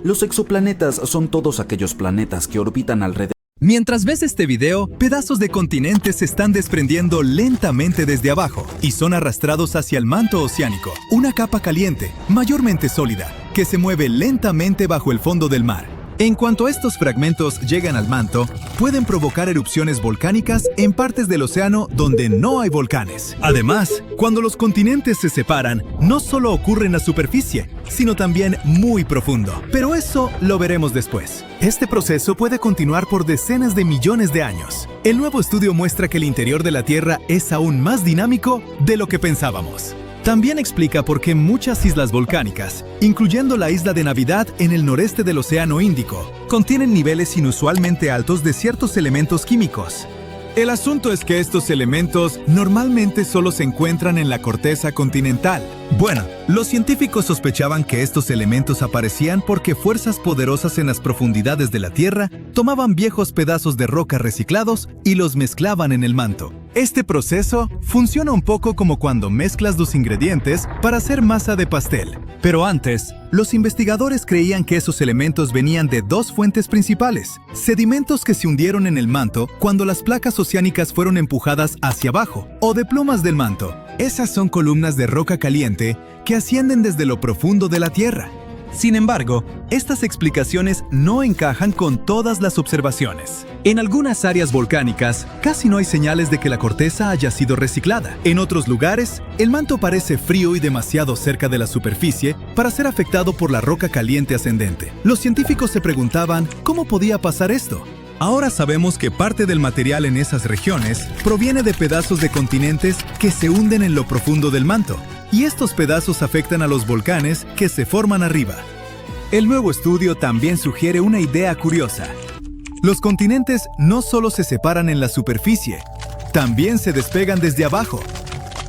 Los exoplanetas son todos aquellos planetas que orbitan alrededor. Mientras ves este video, pedazos de continentes se están desprendiendo lentamente desde abajo y son arrastrados hacia el manto oceánico, una capa caliente, mayormente sólida, que se mueve lentamente bajo el fondo del mar. En cuanto estos fragmentos llegan al manto, pueden provocar erupciones volcánicas en partes del océano donde no hay volcanes. Además, cuando los continentes se separan, no solo ocurre en la superficie, sino también muy profundo. Pero eso lo veremos después. Este proceso puede continuar por decenas de millones de años. El nuevo estudio muestra que el interior de la Tierra es aún más dinámico de lo que pensábamos. También explica por qué muchas islas volcánicas, incluyendo la isla de Navidad en el noreste del Océano Índico, contienen niveles inusualmente altos de ciertos elementos químicos. El asunto es que estos elementos normalmente solo se encuentran en la corteza continental. Bueno, los científicos sospechaban que estos elementos aparecían porque fuerzas poderosas en las profundidades de la Tierra tomaban viejos pedazos de roca reciclados y los mezclaban en el manto. Este proceso funciona un poco como cuando mezclas dos ingredientes para hacer masa de pastel. Pero antes, los investigadores creían que esos elementos venían de dos fuentes principales: sedimentos que se hundieron en el manto cuando las placas oceánicas fueron empujadas hacia abajo, o de plumas del manto. Esas son columnas de roca caliente que ascienden desde lo profundo de la Tierra. Sin embargo, estas explicaciones no encajan con todas las observaciones. En algunas áreas volcánicas, casi no hay señales de que la corteza haya sido reciclada. En otros lugares, el manto parece frío y demasiado cerca de la superficie para ser afectado por la roca caliente ascendente. Los científicos se preguntaban cómo podía pasar esto. Ahora sabemos que parte del material en esas regiones proviene de pedazos de continentes que se hunden en lo profundo del manto, y estos pedazos afectan a los volcanes que se forman arriba. El nuevo estudio también sugiere una idea curiosa. Los continentes no solo se separan en la superficie, también se despegan desde abajo.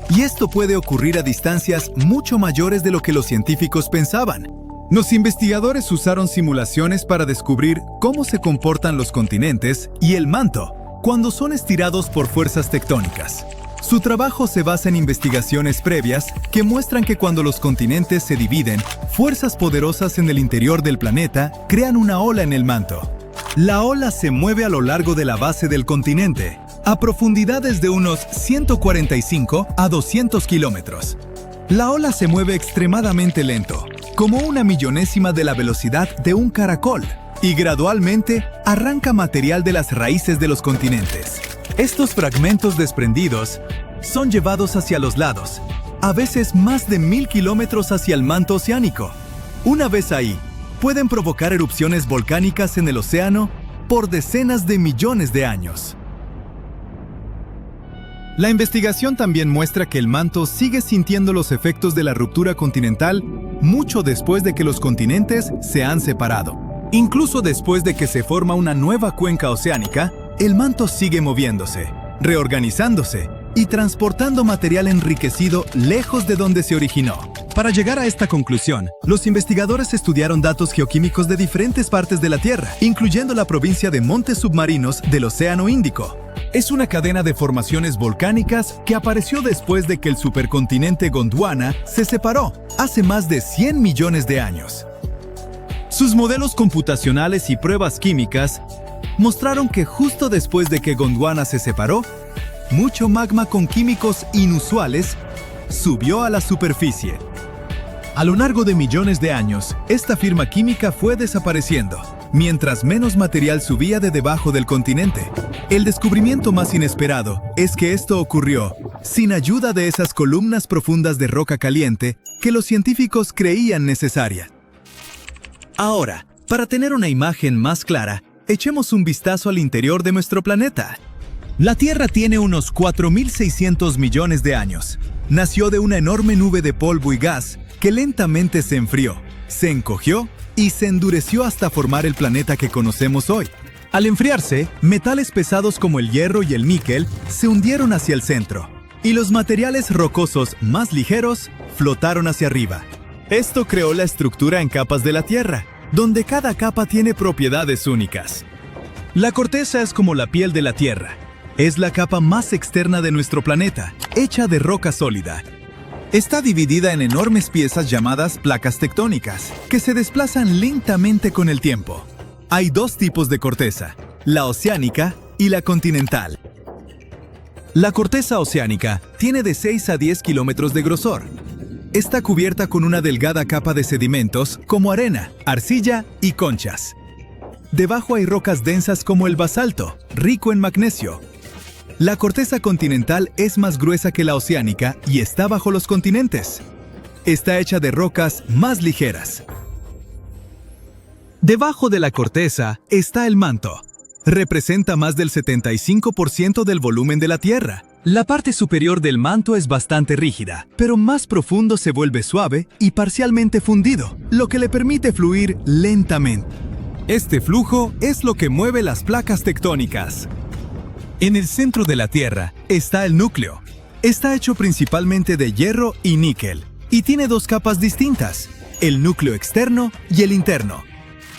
Y esto puede ocurrir a distancias mucho mayores de lo que los científicos pensaban. Los investigadores usaron simulaciones para descubrir cómo se comportan los continentes y el manto cuando son estirados por fuerzas tectónicas. Su trabajo se basa en investigaciones previas que muestran que cuando los continentes se dividen, fuerzas poderosas en el interior del planeta crean una ola en el manto. La ola se mueve a lo largo de la base del continente, a profundidades de unos 145 a 200 kilómetros. La ola se mueve extremadamente lento, como una millonésima de la velocidad de un caracol, y gradualmente arranca material de las raíces de los continentes. Estos fragmentos desprendidos son llevados hacia los lados, a veces más de 1000 kilómetros hacia el manto oceánico. Una vez ahí, pueden provocar erupciones volcánicas en el océano por decenas de millones de años. La investigación también muestra que el manto sigue sintiendo los efectos de la ruptura continental mucho después de que los continentes se han separado. Incluso después de que se forma una nueva cuenca oceánica, el manto sigue moviéndose, reorganizándose y transportando material enriquecido lejos de donde se originó. Para llegar a esta conclusión, los investigadores estudiaron datos geoquímicos de diferentes partes de la Tierra, incluyendo la provincia de montes submarinos del Océano Índico. Es una cadena de formaciones volcánicas que apareció después de que el supercontinente Gondwana se separó hace más de 100 millones de años. Sus modelos computacionales y pruebas químicas mostraron que justo después de que Gondwana se separó, mucho magma con químicos inusuales subió a la superficie. A lo largo de millones de años, esta firma química fue desapareciendo, mientras menos material subía de debajo del continente. El descubrimiento más inesperado es que esto ocurrió sin ayuda de esas columnas profundas de roca caliente que los científicos creían necesarias. Ahora, para tener una imagen más clara, echemos un vistazo al interior de nuestro planeta. La Tierra tiene unos 4.600 millones de años. Nació de una enorme nube de polvo y gas que lentamente se enfrió, se encogió y se endureció hasta formar el planeta que conocemos hoy. Al enfriarse, metales pesados como el hierro y el níquel se hundieron hacia el centro, y los materiales rocosos más ligeros flotaron hacia arriba. Esto creó la estructura en capas de la Tierra, donde cada capa tiene propiedades únicas. La corteza es como la piel de la Tierra. Es la capa más externa de nuestro planeta, hecha de roca sólida. Está dividida en enormes piezas llamadas placas tectónicas, que se desplazan lentamente con el tiempo. Hay dos tipos de corteza, la oceánica y la continental. La corteza oceánica tiene de 6 a 10 kilómetros de grosor. Está cubierta con una delgada capa de sedimentos como arena, arcilla y conchas. Debajo hay rocas densas como el basalto, rico en magnesio. La corteza continental es más gruesa que la oceánica y está bajo los continentes. Está hecha de rocas más ligeras. Debajo de la corteza está el manto. Representa más del 75% del volumen de la Tierra. La parte superior del manto es bastante rígida, pero más profundo se vuelve suave y parcialmente fundido, lo que le permite fluir lentamente. Este flujo es lo que mueve las placas tectónicas. En el centro de la Tierra está el núcleo. Está hecho principalmente de hierro y níquel, y tiene dos capas distintas, el núcleo externo y el interno.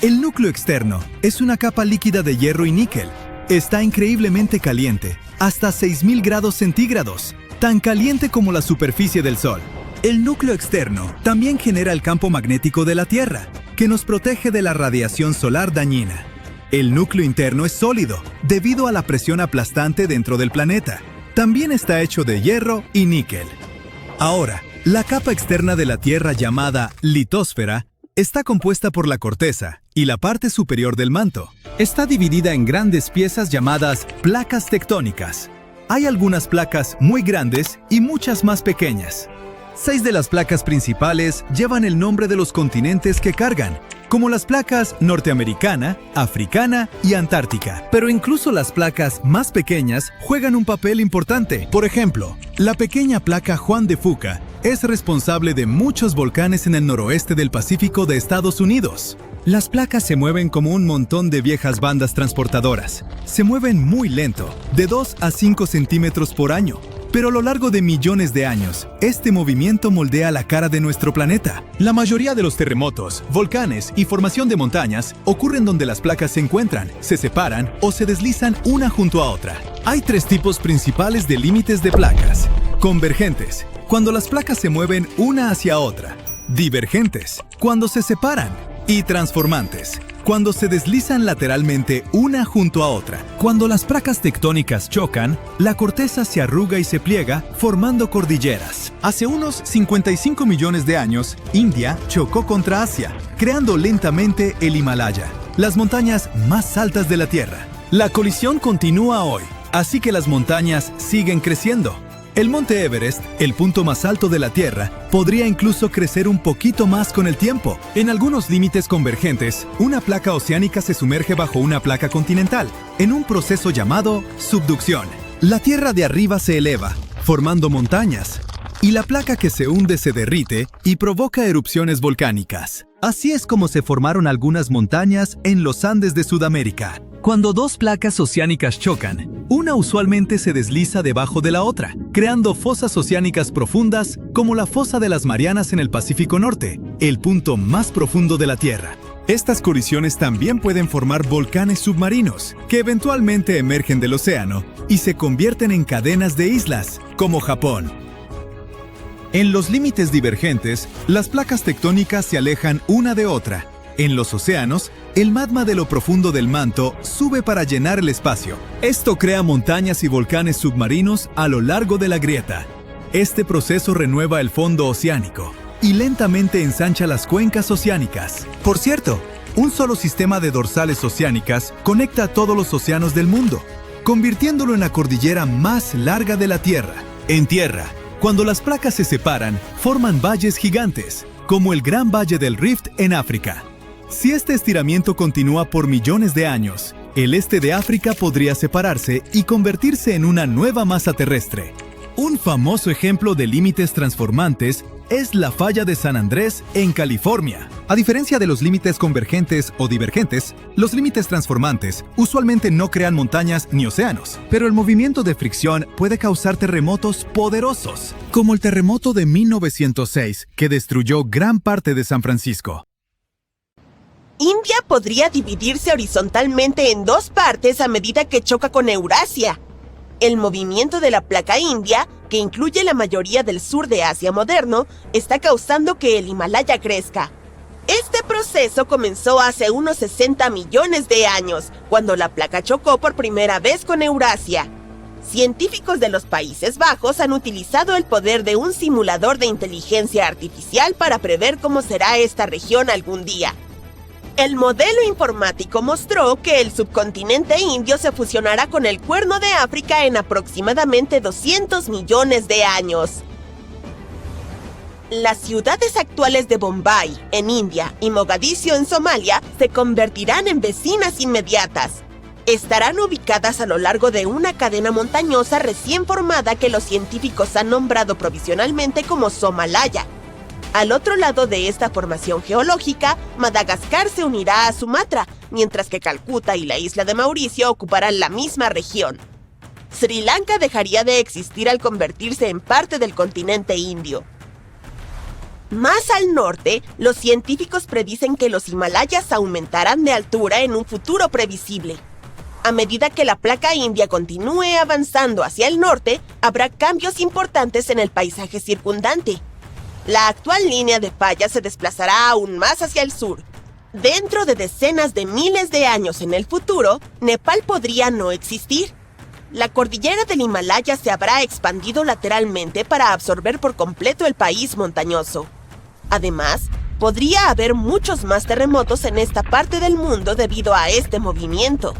El núcleo externo es una capa líquida de hierro y níquel. Está increíblemente caliente, hasta 6.000 grados centígrados, tan caliente como la superficie del Sol. El núcleo externo también genera el campo magnético de la Tierra, que nos protege de la radiación solar dañina. El núcleo interno es sólido, debido a la presión aplastante dentro del planeta. También está hecho de hierro y níquel. Ahora, la capa externa de la Tierra llamada litosfera está compuesta por la corteza y la parte superior del manto. Está dividida en grandes piezas llamadas placas tectónicas. Hay algunas placas muy grandes y muchas más pequeñas. 6 de las placas principales llevan el nombre de los continentes que cargan, como las placas norteamericana, africana y antártica. Pero incluso las placas más pequeñas juegan un papel importante. Por ejemplo, la pequeña placa Juan de Fuca es responsable de muchos volcanes en el noroeste del Pacífico de Estados Unidos. Las placas se mueven como un montón de viejas bandas transportadoras. Se mueven muy lento, de 2 a 5 centímetros por año. Pero a lo largo de millones de años, este movimiento moldea la cara de nuestro planeta. La mayoría de los terremotos, volcanes y formación de montañas ocurren donde las placas se encuentran, se separan o se deslizan una junto a otra. Hay 3 tipos principales de límites de placas. Convergentes, cuando las placas se mueven una hacia otra. Divergentes, cuando se separan. Y transformantes, cuando se deslizan lateralmente una junto a otra. Cuando las placas tectónicas chocan, la corteza se arruga y se pliega, formando cordilleras. Hace unos 55 millones de años, India chocó contra Asia, creando lentamente el Himalaya, las montañas más altas de la Tierra. La colisión continúa hoy, así que las montañas siguen creciendo. El monte Everest, el punto más alto de la Tierra, podría incluso crecer un poquito más con el tiempo. En algunos límites convergentes, una placa oceánica se sumerge bajo una placa continental, en un proceso llamado subducción. La Tierra de arriba se eleva, formando montañas, y la placa que se hunde se derrite y provoca erupciones volcánicas. Así es como se formaron algunas montañas en los Andes de Sudamérica. Cuando dos placas oceánicas chocan, una usualmente se desliza debajo de la otra, creando fosas oceánicas profundas como la fosa de las Marianas en el Pacífico Norte, el punto más profundo de la Tierra. Estas colisiones también pueden formar volcanes submarinos, que eventualmente emergen del océano y se convierten en cadenas de islas, como Japón. En los límites divergentes, las placas tectónicas se alejan una de otra. En los océanos, el magma de lo profundo del manto sube para llenar el espacio. Esto crea montañas y volcanes submarinos a lo largo de la grieta. Este proceso renueva el fondo oceánico y lentamente ensancha las cuencas oceánicas. Por cierto, un solo sistema de dorsales oceánicas conecta a todos los océanos del mundo, convirtiéndolo en la cordillera más larga de la Tierra. En tierra, cuando las placas se separan, forman valles gigantes, como el Gran Valle del Rift en África. Si este estiramiento continúa por millones de años, el este de África podría separarse y convertirse en una nueva masa terrestre. Un famoso ejemplo de límites transformantes es la falla de San Andrés en California. A diferencia de los límites convergentes o divergentes, los límites transformantes usualmente no crean montañas ni océanos, pero el movimiento de fricción puede causar terremotos poderosos, como el terremoto de 1906, que destruyó gran parte de San Francisco. India podría dividirse horizontalmente en dos partes a medida que choca con Eurasia. El movimiento de la placa india, que incluye la mayoría del sur de Asia moderno, está causando que el Himalaya crezca. Este proceso comenzó hace unos 60 millones de años, cuando la placa chocó por primera vez con Eurasia. Científicos de los Países Bajos han utilizado el poder de un simulador de inteligencia artificial para prever cómo será esta región algún día. El modelo informático mostró que el subcontinente indio se fusionará con el Cuerno de África en aproximadamente 200 millones de años. Las ciudades actuales de Bombay, en India, y Mogadiscio, en Somalia, se convertirán en vecinas inmediatas. Estarán ubicadas a lo largo de una cadena montañosa recién formada que los científicos han nombrado provisionalmente como Somalaya. Al otro lado de esta formación geológica, Madagascar se unirá a Sumatra, mientras que Calcuta y la isla de Mauricio ocuparán la misma región. Sri Lanka dejaría de existir al convertirse en parte del continente indio. Más al norte, los científicos predicen que los Himalayas aumentarán de altura en un futuro previsible. A medida que la placa india continúe avanzando hacia el norte, habrá cambios importantes en el paisaje circundante. La actual línea de falla se desplazará aún más hacia el sur. Dentro de decenas de miles de años en el futuro, Nepal podría no existir. La cordillera del Himalaya se habrá expandido lateralmente para absorber por completo el país montañoso. Además, podría haber muchos más terremotos en esta parte del mundo debido a este movimiento.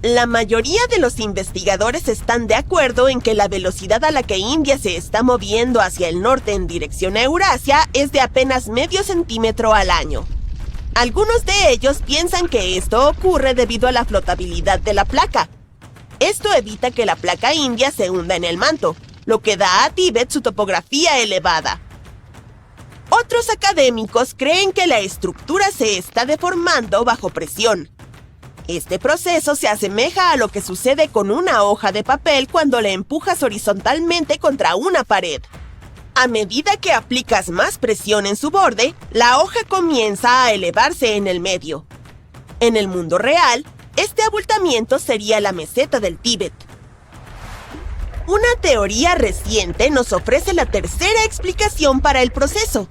La mayoría de los investigadores están de acuerdo en que la velocidad a la que India se está moviendo hacia el norte en dirección a Eurasia es de apenas medio centímetro al año. Algunos de ellos piensan que esto ocurre debido a la flotabilidad de la placa. Esto evita que la placa india se hunda en el manto, lo que da a Tíbet su topografía elevada. Otros académicos creen que la estructura se está deformando bajo presión. Este proceso se asemeja a lo que sucede con una hoja de papel cuando la empujas horizontalmente contra una pared. A medida que aplicas más presión en su borde, la hoja comienza a elevarse en el medio. En el mundo real, este abultamiento sería la meseta del Tíbet. Una teoría reciente nos ofrece la tercera explicación para el proceso.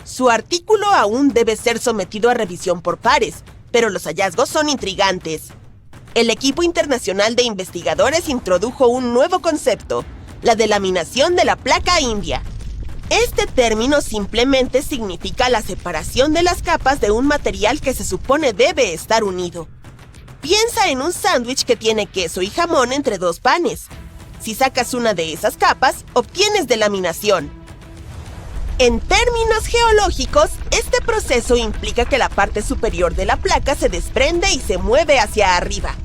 Su artículo aún debe ser sometido a revisión por pares, pero los hallazgos son intrigantes. El equipo internacional de investigadores introdujo un nuevo concepto, la delaminación de la placa india. Este término simplemente significa la separación de las capas de un material que se supone debe estar unido. Piensa en un sándwich que tiene queso y jamón entre dos panes. Si sacas una de esas capas, obtienes delaminación. En términos geológicos, este proceso implica que la parte superior de la placa se desprende y se mueve hacia arriba.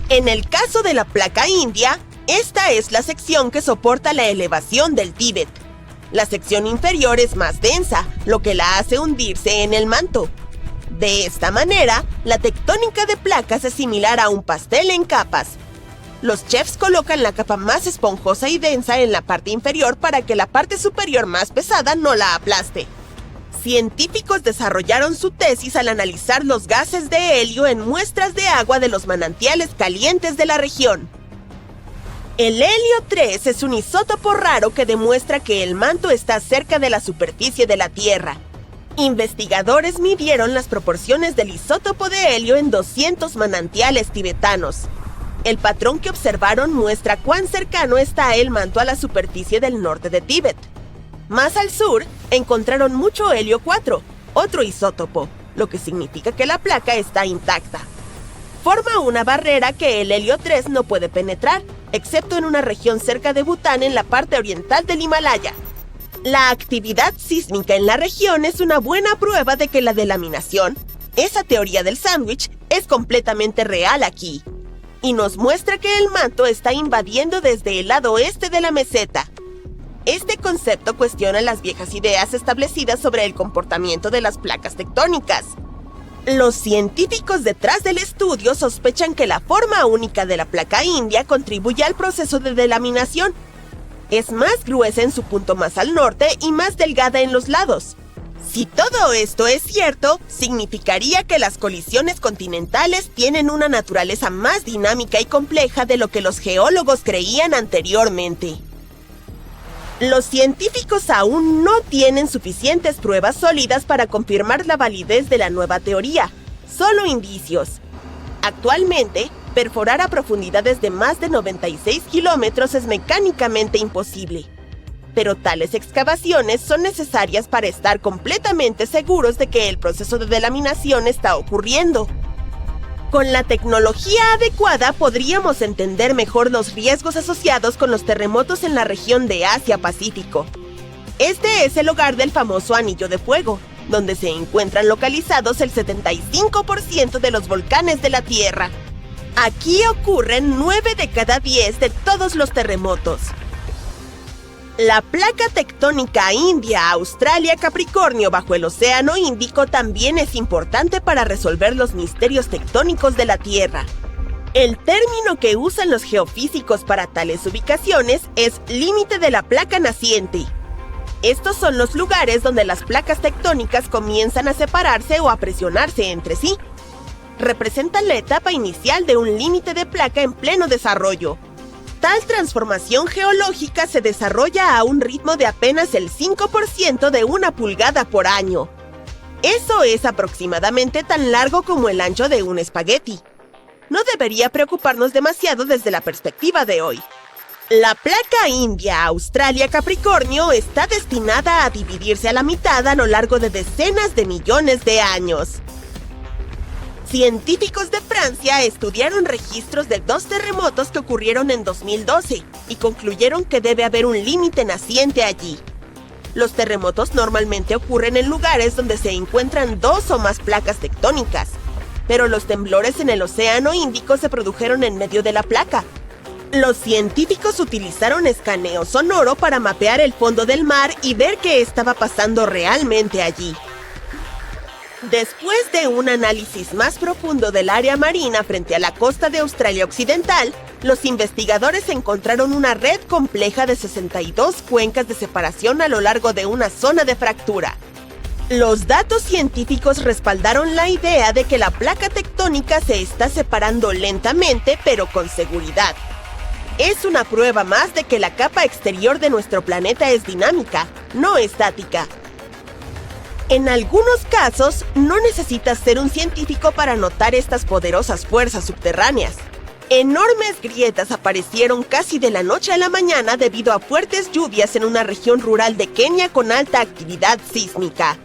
En el caso de la placa india, esta es la sección que soporta la elevación del Tíbet. La sección inferior es más densa, lo que la hace hundirse en el manto. De esta manera, la tectónica de placas es similar a un pastel en capas. Los chefs colocan la capa más esponjosa y densa en la parte inferior para que la parte superior más pesada no la aplaste. Científicos desarrollaron su tesis al analizar los gases de helio en muestras de agua de los manantiales calientes de la región. El helio 3 es un isótopo raro que demuestra que el manto está cerca de la superficie de la Tierra. Investigadores midieron las proporciones del isótopo de helio en 200 manantiales tibetanos. El patrón que observaron muestra cuán cercano está el manto a la superficie del norte de Tíbet. Más al sur, encontraron mucho helio 4, otro isótopo, lo que significa que la placa está intacta. Forma una barrera que el helio 3 no puede penetrar, excepto en una región cerca de Bután en la parte oriental del Himalaya. La actividad sísmica en la región es una buena prueba de que la delaminación, Esa teoría del sándwich es completamente real aquí, y nos muestra que el manto está invadiendo desde el lado oeste de la meseta. Este concepto cuestiona las viejas ideas establecidas sobre el comportamiento de las placas tectónicas. Los científicos detrás del estudio sospechan que la forma única de la placa india contribuye al proceso de delaminación. Es más gruesa en su punto más al norte y más delgada en los lados. Si todo esto es cierto, significaría que las colisiones continentales tienen una naturaleza más dinámica y compleja de lo que los geólogos creían anteriormente. Los científicos aún no tienen suficientes pruebas sólidas para confirmar la validez de la nueva teoría, solo indicios. Actualmente, perforar a profundidades de más de 96 kilómetros es mecánicamente imposible. Pero tales excavaciones son necesarias para estar completamente seguros de que el proceso de delaminación está ocurriendo. Con la tecnología adecuada podríamos entender mejor los riesgos asociados con los terremotos en la región de Asia-Pacífico. Este es el hogar del famoso Anillo de Fuego, donde se encuentran localizados el 75% de los volcanes de la Tierra. Aquí ocurren 9 de cada 10 de todos los terremotos. La placa tectónica India-Australia-Capricornio bajo el Océano Índico también es importante para resolver los misterios tectónicos de la Tierra. El término que usan los geofísicos para tales ubicaciones es límite de la placa naciente. Estos son los lugares donde las placas tectónicas comienzan a separarse o a presionarse entre sí. Representan la etapa inicial de un límite de placa en pleno desarrollo. Tal transformación geológica se desarrolla a un ritmo de apenas el 5% de 1 pulgada por año. Eso es aproximadamente tan largo como el ancho de un espagueti. No debería preocuparnos demasiado desde la perspectiva de hoy. La placa India-Australia-Capricornio está destinada a dividirse a la mitad a lo largo de decenas de millones de años. Científicos de Francia estudiaron registros de 2 terremotos que ocurrieron en 2012 y concluyeron que debe haber un límite naciente allí. Los terremotos normalmente ocurren en lugares donde se encuentran 2 o más placas tectónicas, pero los temblores en el Océano Índico se produjeron en medio de la placa. Los científicos utilizaron escaneo sonoro para mapear el fondo del mar y ver qué estaba pasando realmente allí. Después de un análisis más profundo del área marina frente a la costa de Australia Occidental, los investigadores encontraron una red compleja de 62 cuencas de separación a lo largo de una zona de fractura. Los datos científicos respaldaron la idea de que la placa tectónica se está separando lentamente, pero con seguridad. Es una prueba más de que la capa exterior de nuestro planeta es dinámica, no estática. En algunos casos, no necesitas ser un científico para notar estas poderosas fuerzas subterráneas. Enormes grietas aparecieron casi de la noche a la mañana debido a fuertes lluvias en una región rural de Kenia con alta actividad sísmica.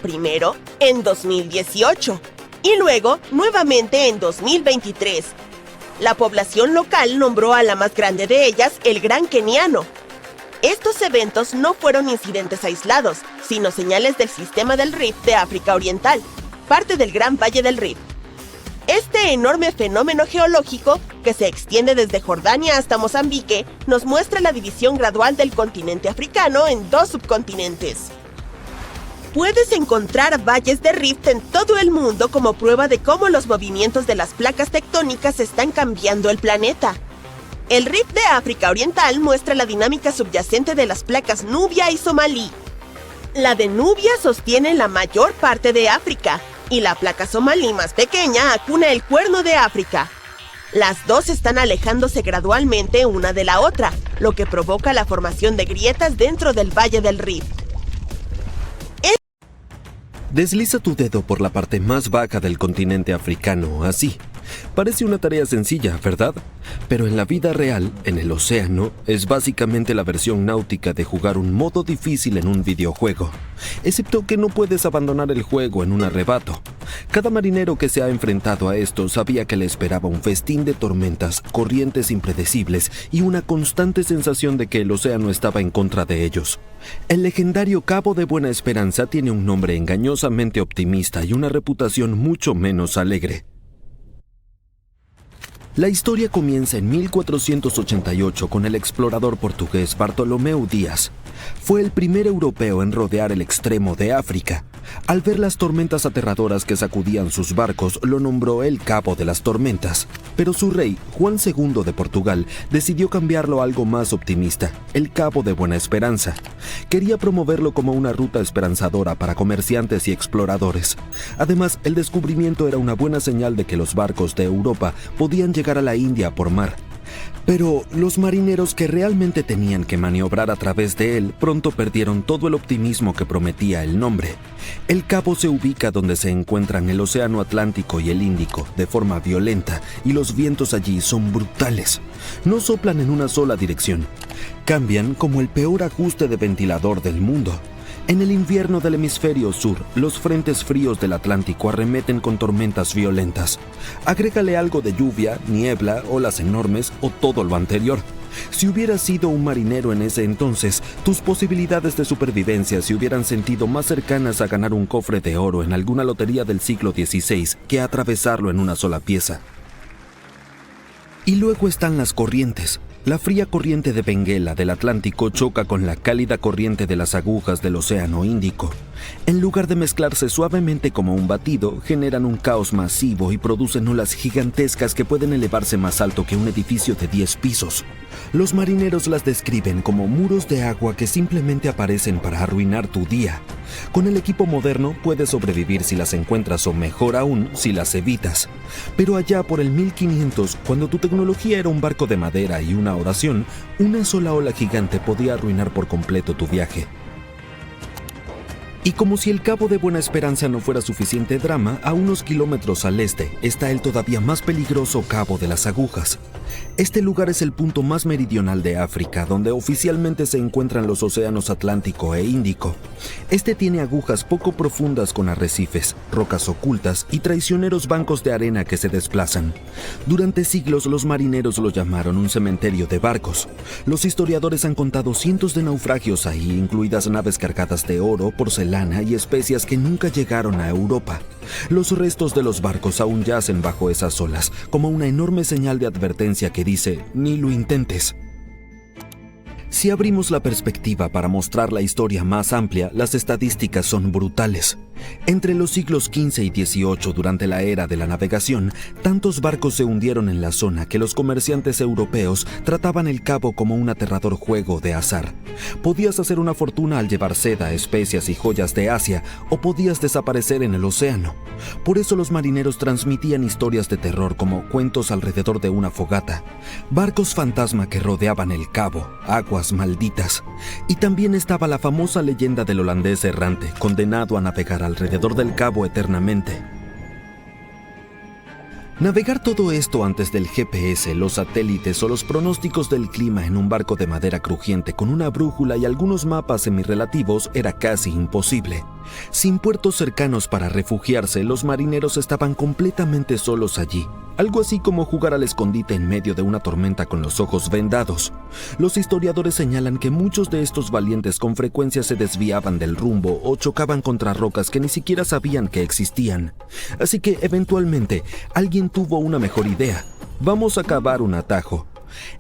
Primero, en 2018, y luego, nuevamente en 2023. La población local nombró a la más grande de ellas el Gran Keniano. Estos eventos no fueron incidentes aislados, sino señales del sistema del Rift de África Oriental, parte del Gran Valle del Rift. Este enorme fenómeno geológico, que se extiende desde Jordania hasta Mozambique, nos muestra la división gradual del continente africano en 2 subcontinentes. Puedes encontrar valles de rift en todo el mundo como prueba de cómo los movimientos de las placas tectónicas están cambiando el planeta. El Rift de África Oriental muestra la dinámica subyacente de las placas Nubia y Somalí. La de Nubia sostiene la mayor parte de África, y la placa Somalí más pequeña acuna el cuerno de África. Las dos están alejándose gradualmente una de la otra, lo que provoca la formación de grietas dentro del Valle del Rift. Desliza tu dedo por la parte más baja del continente africano, así. Parece una tarea sencilla, ¿verdad? Pero en la vida real, en el océano, es básicamente la versión náutica de jugar un modo difícil en un videojuego, excepto que no puedes abandonar el juego en un arrebato. Cada marinero que se ha enfrentado a esto sabía que le esperaba un festín de tormentas, corrientes impredecibles y una constante sensación de que el océano estaba en contra de ellos. El legendario Cabo de Buena Esperanza tiene un nombre engañosamente optimista y una reputación mucho menos alegre. La historia comienza en 1488 con el explorador portugués Bartolomeu Dias. Fue el primer europeo en rodear el extremo de África. Al ver las tormentas aterradoras que sacudían sus barcos, lo nombró el Cabo de las Tormentas. Pero su rey, Juan II de Portugal, decidió cambiarlo a algo más optimista, el Cabo de Buena Esperanza. Quería promoverlo como una ruta esperanzadora para comerciantes y exploradores. Además, el descubrimiento era una buena señal de que los barcos de Europa podían llegar a la India por mar. Pero los marineros que realmente tenían que maniobrar a través de él pronto perdieron todo el optimismo que prometía el nombre. El cabo se ubica donde se encuentran el Océano Atlántico y el Índico de forma violenta y los vientos allí son brutales. No soplan en una sola dirección. Cambian como el peor ajuste de ventilador del mundo. En el invierno del hemisferio sur, los frentes fríos del Atlántico arremeten con tormentas violentas. Agrégale algo de lluvia, niebla, olas enormes o todo lo anterior. Si hubieras sido un marinero en ese entonces, tus posibilidades de supervivencia se hubieran sentido más cercanas a ganar un cofre de oro en alguna lotería del siglo XVI que a atravesarlo en una sola pieza. Y luego están las corrientes. La fría corriente de Benguela del Atlántico choca con la cálida corriente de las agujas del Océano Índico. En lugar de mezclarse suavemente como un batido, generan un caos masivo y producen olas gigantescas que pueden elevarse más alto que un edificio de 10 pisos. Los marineros las describen como muros de agua que simplemente aparecen para arruinar tu día. Con el equipo moderno puedes sobrevivir si las encuentras o mejor aún si las evitas. Pero allá por el 1500, cuando tu tecnología era un barco de madera y una oración, una sola ola gigante podía arruinar por completo tu viaje. Y como si el Cabo de Buena Esperanza no fuera suficiente drama, a unos kilómetros al este está el todavía más peligroso Cabo de las Agujas. Este lugar es el punto más meridional de África, donde oficialmente se encuentran los océanos Atlántico e Índico. Este tiene agujas poco profundas con arrecifes, rocas ocultas y traicioneros bancos de arena que se desplazan. Durante siglos los marineros lo llamaron un cementerio de barcos. Los historiadores han contado cientos de naufragios ahí, incluidas naves cargadas de oro, porcelana y especias que nunca llegaron a Europa. Los restos de los barcos aún yacen bajo esas olas, como una enorme señal de advertencia que dice, ni lo intentes. Si abrimos la perspectiva para mostrar la historia más amplia, las estadísticas son brutales. Entre los siglos XV y XVIII, durante la era de la navegación, tantos barcos se hundieron en la zona que los comerciantes europeos trataban el cabo como un aterrador juego de azar. Podías hacer una fortuna al llevar seda, especias y joyas de Asia, o podías desaparecer en el océano. Por eso los marineros transmitían historias de terror como cuentos alrededor de una fogata, barcos fantasma que rodeaban el cabo, aguas malditas. Y también estaba la famosa leyenda del holandés errante, condenado a navegar alrededor del cabo eternamente. Navegar todo esto antes del GPS, los satélites o los pronósticos del clima en un barco de madera crujiente con una brújula y algunos mapas semirrelativos era casi imposible. Sin puertos cercanos para refugiarse, los marineros estaban completamente solos allí. Algo así como jugar al escondite en medio de una tormenta con los ojos vendados. Los historiadores señalan que muchos de estos valientes con frecuencia se desviaban del rumbo o chocaban contra rocas que ni siquiera sabían que existían. Así que, eventualmente, alguien tuvo una mejor idea. Vamos a cavar un atajo.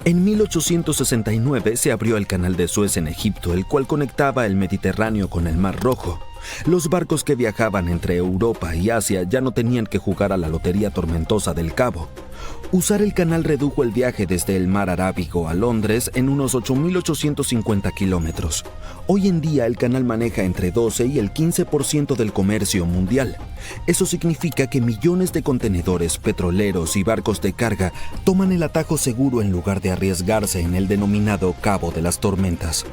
En 1869 se abrió el Canal de Suez en Egipto, el cual conectaba el Mediterráneo con el Mar Rojo. Los barcos que viajaban entre Europa y Asia ya no tenían que jugar a la lotería tormentosa del Cabo. Usar el canal redujo el viaje desde el mar Arábigo a Londres en unos 8.850 kilómetros. Hoy en día el canal maneja entre 12 y el 15% del comercio mundial. Eso significa que millones de contenedores, petroleros y barcos de carga toman el atajo seguro en lugar de arriesgarse en el denominado Cabo de las Tormentas.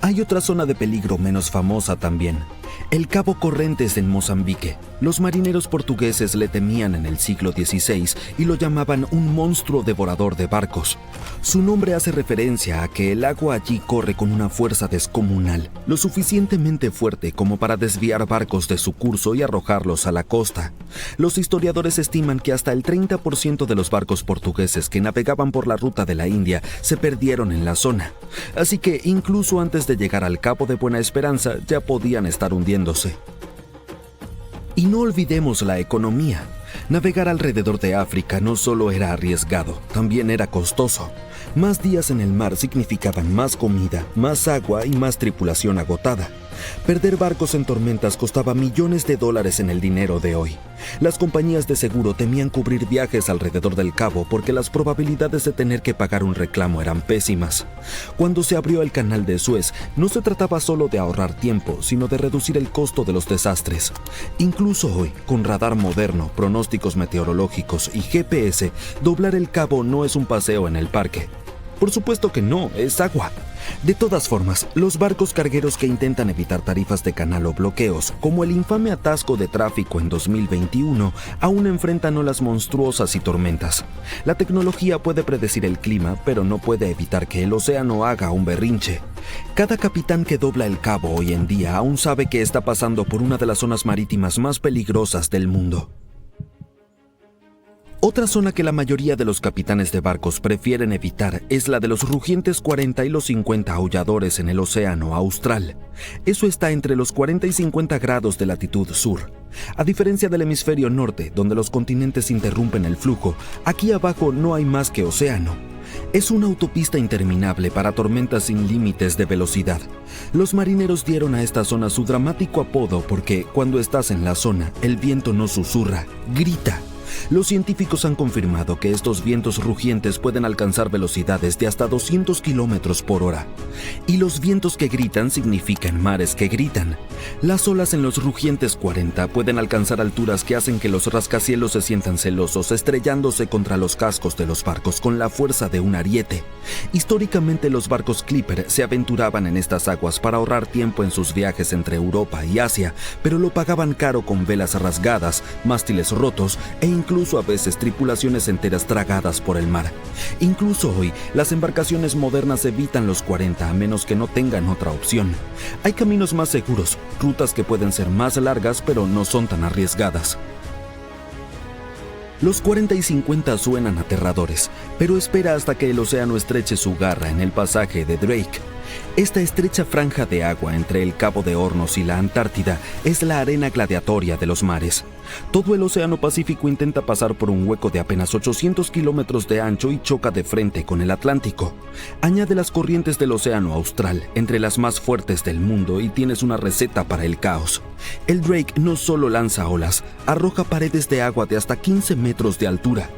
Hay otra zona de peligro menos famosa también. El Cabo Corrientes en Mozambique. Los marineros portugueses le temían en el siglo XVI y lo llamaban un monstruo devorador de barcos. Su nombre hace referencia a que el agua allí corre con una fuerza descomunal, lo suficientemente fuerte como para desviar barcos de su curso y arrojarlos a la costa. Los historiadores estiman que hasta el 30% de los barcos portugueses que navegaban por la ruta de la India se perdieron en la zona. Así que incluso antes de llegar al Cabo de Buena Esperanza ya podían estar hundiéndose. Y no olvidemos la economía. Navegar alrededor de África no solo era arriesgado, también era costoso. Más días en el mar significaban más comida, más agua y más tripulación agotada. Perder barcos en tormentas costaba millones de dólares en el dinero de hoy. Las compañías de seguro temían cubrir viajes alrededor del cabo porque las probabilidades de tener que pagar un reclamo eran pésimas. Cuando se abrió el canal de Suez, no se trataba solo de ahorrar tiempo, sino de reducir el costo de los desastres. Incluso hoy, con radar moderno, pronósticos meteorológicos y GPS, doblar el cabo no es un paseo en el parque. Por supuesto que no, es agua. De todas formas, los barcos cargueros que intentan evitar tarifas de canal o bloqueos, como el infame atasco de tráfico en 2021, aún enfrentan olas monstruosas y tormentas. La tecnología puede predecir el clima, pero no puede evitar que el océano haga un berrinche. Cada capitán que dobla el cabo hoy en día aún sabe que está pasando por una de las zonas marítimas más peligrosas del mundo. Otra zona que la mayoría de los capitanes de barcos prefieren evitar es la de los rugientes 40 y los 50 aulladores en el océano austral. Eso está entre los 40 y 50 grados de latitud sur. A diferencia del hemisferio norte, donde los continentes interrumpen el flujo, aquí abajo no hay más que océano. Es una autopista interminable para tormentas sin límites de velocidad. Los marineros dieron a esta zona su dramático apodo porque cuando estás en la zona, el viento no susurra, grita. Los científicos han confirmado que estos vientos rugientes pueden alcanzar velocidades de hasta 200 kilómetros por hora. Y los vientos que gritan significan mares que gritan. Las olas en los rugientes 40 pueden alcanzar alturas que hacen que los rascacielos se sientan celosos, estrellándose contra los cascos de los barcos con la fuerza de un ariete. Históricamente, los barcos Clipper se aventuraban en estas aguas para ahorrar tiempo en sus viajes entre Europa y Asia, pero lo pagaban caro con velas rasgadas, mástiles rotos e incluso a veces tripulaciones enteras tragadas por el mar. Incluso hoy, las embarcaciones modernas evitan los 40 a menos que no tengan otra opción. Hay caminos más seguros, rutas que pueden ser más largas pero no son tan arriesgadas. Los 40 y 50 suenan aterradores, pero espera hasta que el océano estreche su garra en el pasaje de Drake. Esta estrecha franja de agua entre el Cabo de Hornos y la Antártida es la arena gladiatoria de los mares. Todo el océano Pacífico intenta pasar por un hueco de apenas 800 kilómetros de ancho y choca de frente con el Atlántico. Añade las corrientes del océano Austral, entre las más fuertes del mundo, y tienes una receta para el caos. El Drake no solo lanza olas, arroja paredes de agua de hasta 15 metros de altura.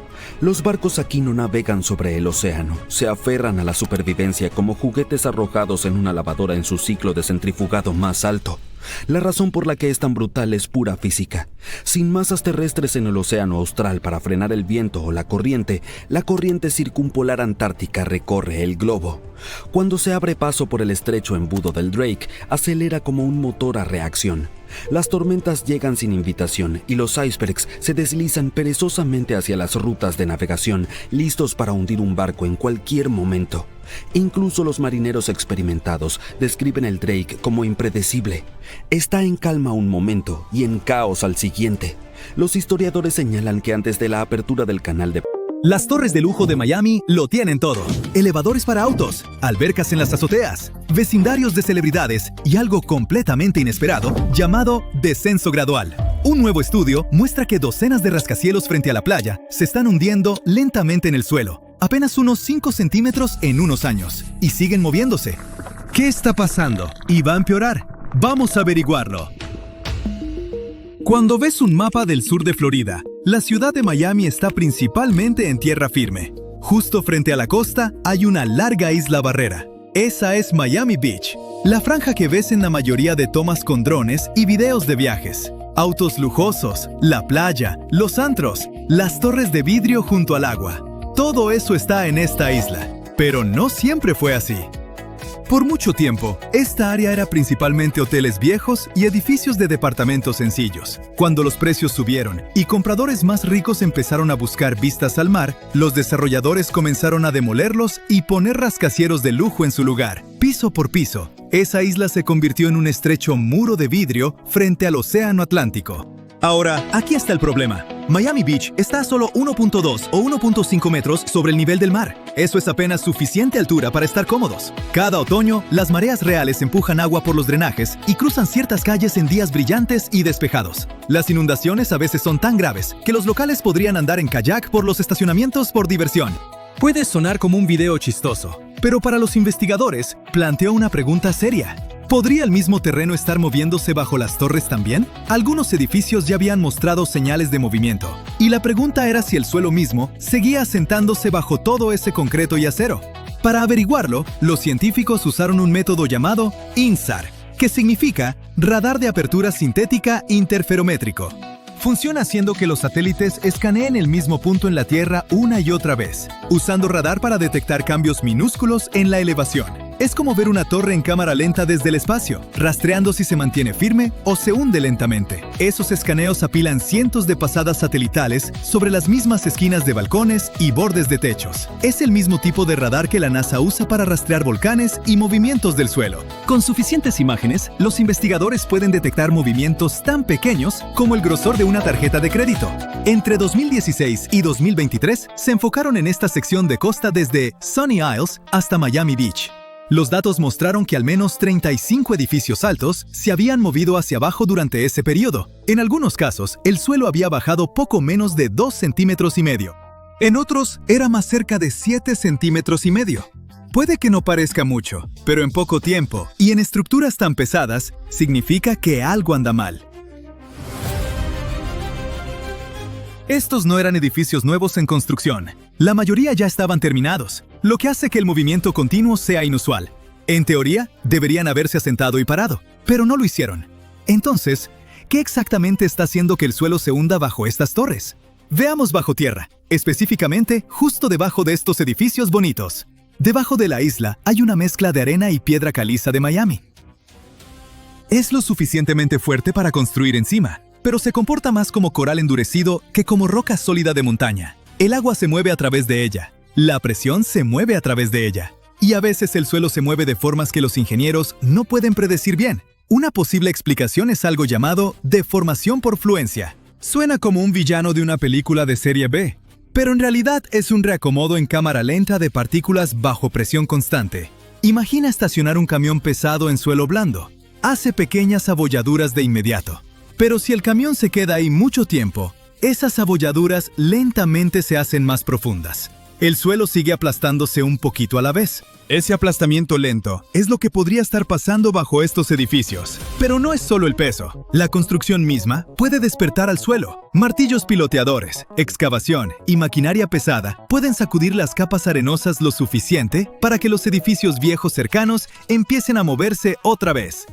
Los barcos aquí no navegan sobre el océano, se aferran a la supervivencia como juguetes arrojados en una lavadora en su ciclo de centrifugado más alto. La razón por la que es tan brutal es pura física. Sin masas terrestres en el océano austral para frenar el viento o la corriente circumpolar antártica recorre el globo. Cuando se abre paso por el estrecho embudo del Drake, acelera como un motor a reacción. Las tormentas llegan sin invitación y los icebergs se deslizan perezosamente hacia las rutas de navegación, listos para hundir un barco en cualquier momento. Incluso los marineros experimentados describen el Drake como impredecible. Está en calma un momento y en caos al siguiente. Los historiadores señalan que antes de la apertura del canal de Las torres de lujo de Miami lo tienen todo. Elevadores para autos, albercas en las azoteas, vecindarios de celebridades y algo completamente inesperado llamado descenso gradual. Un nuevo estudio muestra que docenas de rascacielos frente a la playa se están hundiendo lentamente en el suelo, apenas unos 5 centímetros en unos años, y siguen moviéndose. ¿Qué está pasando? ¿Y va a empeorar? Vamos a averiguarlo. Cuando ves un mapa del sur de Florida, la ciudad de Miami está principalmente en tierra firme. Justo frente a la costa hay una larga isla barrera. Esa es Miami Beach, la franja que ves en la mayoría de tomas con drones y videos de viajes. Autos lujosos, la playa, los antros, las torres de vidrio junto al agua. Todo eso está en esta isla, pero no siempre fue así. Por mucho tiempo, esta área era principalmente hoteles viejos y edificios de departamentos sencillos. Cuando los precios subieron y compradores más ricos empezaron a buscar vistas al mar, los desarrolladores comenzaron a demolerlos y poner rascacielos de lujo en su lugar. Piso por piso, esa isla se convirtió en un estrecho muro de vidrio frente al océano Atlántico. Ahora, aquí está el problema. Miami Beach está a solo 1.2 o 1.5 metros sobre el nivel del mar. Eso es apenas suficiente altura para estar cómodos. Cada otoño, las mareas reales empujan agua por los drenajes y cruzan ciertas calles en días brillantes y despejados. Las inundaciones a veces son tan graves que los locales podrían andar en kayak por los estacionamientos por diversión. Puede sonar como un video chistoso, pero para los investigadores planteó una pregunta seria. ¿Podría el mismo terreno estar moviéndose bajo las torres también? Algunos edificios ya habían mostrado señales de movimiento, y la pregunta era si el suelo mismo seguía asentándose bajo todo ese concreto y acero. Para averiguarlo, los científicos usaron un método llamado INSAR, que significa Radar de Apertura Sintética Interferométrico. Funciona haciendo que los satélites escaneen el mismo punto en la Tierra una y otra vez, usando radar para detectar cambios minúsculos en la elevación. Es como ver una torre en cámara lenta desde el espacio, rastreando si se mantiene firme o se hunde lentamente. Esos escaneos apilan cientos de pasadas satelitales sobre las mismas esquinas de balcones y bordes de techos. Es el mismo tipo de radar que la NASA usa para rastrear volcanes y movimientos del suelo. Con suficientes imágenes, los investigadores pueden detectar movimientos tan pequeños como el grosor de una tarjeta de crédito. Entre 2016 y 2023, se enfocaron en esta sección de costa desde Sunny Isles hasta Miami Beach. Los datos mostraron que al menos 35 edificios altos se habían movido hacia abajo durante ese periodo. En algunos casos, el suelo había bajado poco menos de 2,5 centímetros. En otros, era más cerca de 7,5 centímetros. Puede que no parezca mucho, pero en poco tiempo, y en estructuras tan pesadas, significa que algo anda mal. Estos no eran edificios nuevos en construcción. La mayoría ya estaban terminados, lo que hace que el movimiento continuo sea inusual. En teoría, deberían haberse asentado y parado, pero no lo hicieron. Entonces, ¿qué exactamente está haciendo que el suelo se hunda bajo estas torres? Veamos bajo tierra, específicamente justo debajo de estos edificios bonitos. Debajo de la isla hay una mezcla de arena y piedra caliza de Miami. Es lo suficientemente fuerte para construir encima, pero se comporta más como coral endurecido que como roca sólida de montaña. El agua se mueve a través de ella, la presión se mueve a través de ella, y a veces el suelo se mueve de formas que los ingenieros no pueden predecir bien. Una posible explicación es algo llamado deformación por fluencia. Suena como un villano de una película de serie B, pero en realidad es un reacomodo en cámara lenta de partículas bajo presión constante. Imagina estacionar un camión pesado en suelo blando. Hace pequeñas abolladuras de inmediato. Pero si el camión se queda ahí mucho tiempo, esas abolladuras lentamente se hacen más profundas. El suelo sigue aplastándose un poquito a la vez. Ese aplastamiento lento es lo que podría estar pasando bajo estos edificios. Pero no es solo el peso. La construcción misma puede despertar al suelo. Martillos piloteadores, excavación y maquinaria pesada pueden sacudir las capas arenosas lo suficiente para que los edificios viejos cercanos empiecen a moverse otra vez.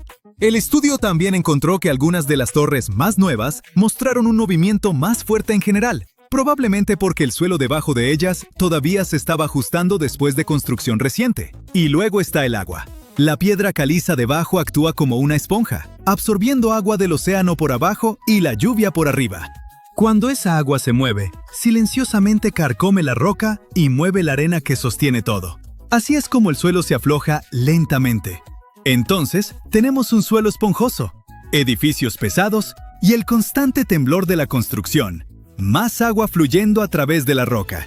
El estudio también encontró que algunas de las torres más nuevas mostraron un movimiento más fuerte en general, probablemente porque el suelo debajo de ellas todavía se estaba ajustando después de construcción reciente. Y luego está el agua. La piedra caliza debajo actúa como una esponja, absorbiendo agua del océano por abajo y la lluvia por arriba. Cuando esa agua se mueve, silenciosamente carcome la roca y mueve la arena que sostiene todo. Así es como el suelo se afloja lentamente. Entonces, tenemos un suelo esponjoso, edificios pesados y el constante temblor de la construcción. Más agua fluyendo a través de la roca.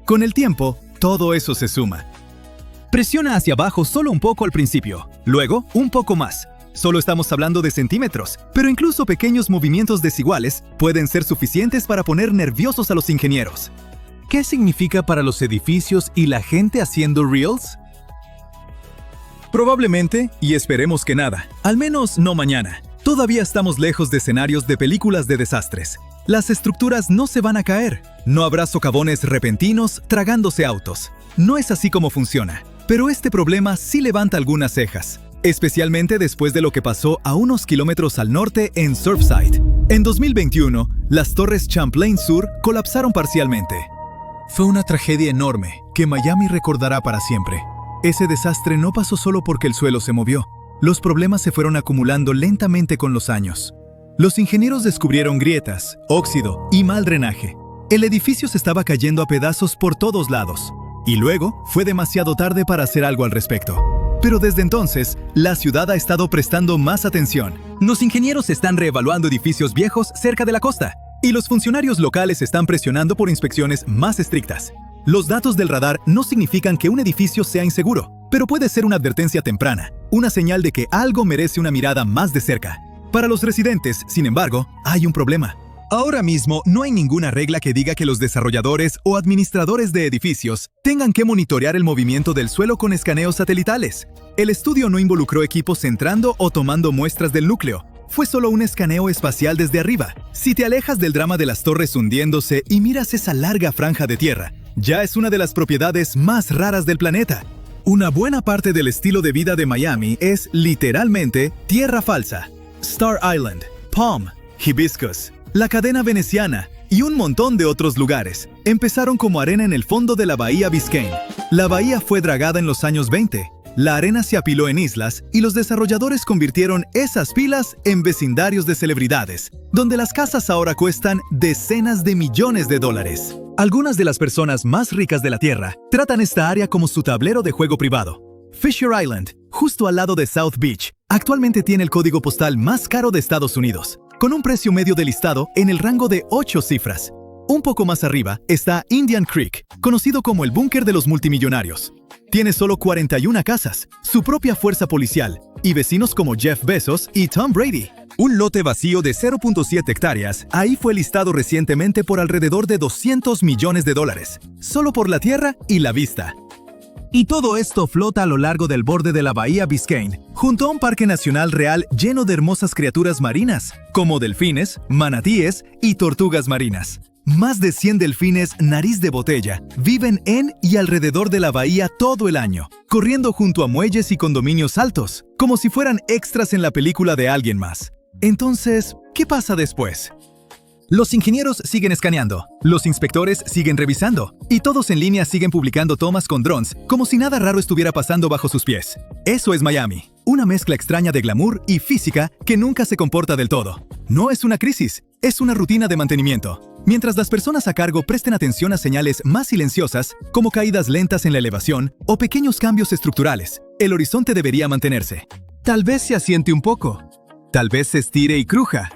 Con el tiempo, todo eso se suma. Presiona hacia abajo solo un poco al principio, luego un poco más. Solo estamos hablando de centímetros, pero incluso pequeños movimientos desiguales pueden ser suficientes para poner nerviosos a los ingenieros. ¿Qué significa para los edificios y la gente haciendo reels? Probablemente, y esperemos que nada, al menos no mañana. Todavía estamos lejos de escenarios de películas de desastres. Las estructuras no se van a caer. No habrá socavones repentinos tragándose autos. No es así como funciona. Pero este problema sí levanta algunas cejas, especialmente después de lo que pasó a unos kilómetros al norte en Surfside. En 2021, las torres Champlain Sur colapsaron parcialmente. Fue una tragedia enorme que Miami recordará para siempre. Ese desastre no pasó solo porque el suelo se movió. Los problemas se fueron acumulando lentamente con los años. Los ingenieros descubrieron grietas, óxido y mal drenaje. El edificio se estaba cayendo a pedazos por todos lados. Y luego fue demasiado tarde para hacer algo al respecto. Pero desde entonces, la ciudad ha estado prestando más atención. Los ingenieros están reevaluando edificios viejos cerca de la costa. Y los funcionarios locales están presionando por inspecciones más estrictas. Los datos del radar no significan que un edificio sea inseguro, pero puede ser una advertencia temprana, una señal de que algo merece una mirada más de cerca. Para los residentes, sin embargo, hay un problema. Ahora mismo no hay ninguna regla que diga que los desarrolladores o administradores de edificios tengan que monitorear el movimiento del suelo con escaneos satelitales. El estudio no involucró equipos entrando o tomando muestras del núcleo. Fue solo un escaneo espacial desde arriba. Si te alejas del drama de las torres hundiéndose y miras esa larga franja de tierra, ya es una de las propiedades más raras del planeta. Una buena parte del estilo de vida de Miami es, literalmente, tierra falsa. Star Island, Palm, Hibiscus, la cadena veneciana y un montón de otros lugares empezaron como arena en el fondo de la bahía Biscayne. La bahía fue dragada en los años 20. La arena se apiló en islas y los desarrolladores convirtieron esas pilas en vecindarios de celebridades, donde las casas ahora cuestan decenas de millones de dólares. Algunas de las personas más ricas de la Tierra tratan esta área como su tablero de juego privado. Fisher Island, justo al lado de South Beach, actualmente tiene el código postal más caro de Estados Unidos, con un precio medio de listado en el rango de 8 cifras. Un poco más arriba está Indian Creek, conocido como el búnker de los multimillonarios. Tiene solo 41 casas, su propia fuerza policial y vecinos como Jeff Bezos y Tom Brady. Un lote vacío de 0.7 hectáreas, ahí fue listado recientemente por alrededor de 200 millones de dólares, solo por la tierra y la vista. Y todo esto flota a lo largo del borde de la bahía Biscayne, junto a un parque nacional real lleno de hermosas criaturas marinas, como delfines, manatíes y tortugas marinas. Más de 100 delfines nariz de botella viven en y alrededor de la bahía todo el año, corriendo junto a muelles y condominios altos, como si fueran extras en la película de alguien más. Entonces, ¿qué pasa después? Los ingenieros siguen escaneando, los inspectores siguen revisando, y todos en línea siguen publicando tomas con drones, como si nada raro estuviera pasando bajo sus pies. Eso es Miami, una mezcla extraña de glamour y física que nunca se comporta del todo. No es una crisis, es una rutina de mantenimiento. Mientras las personas a cargo presten atención a señales más silenciosas, como caídas lentas en la elevación o pequeños cambios estructurales, el horizonte debería mantenerse. Tal vez se asiente un poco, tal vez se estire y cruja.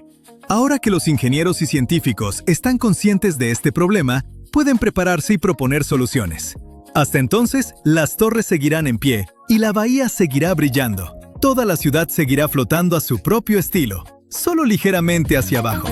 Ahora que los ingenieros y científicos están conscientes de este problema, pueden prepararse y proponer soluciones. Hasta entonces, las torres seguirán en pie y la bahía seguirá brillando. Toda la ciudad seguirá flotando a su propio estilo, solo ligeramente hacia abajo.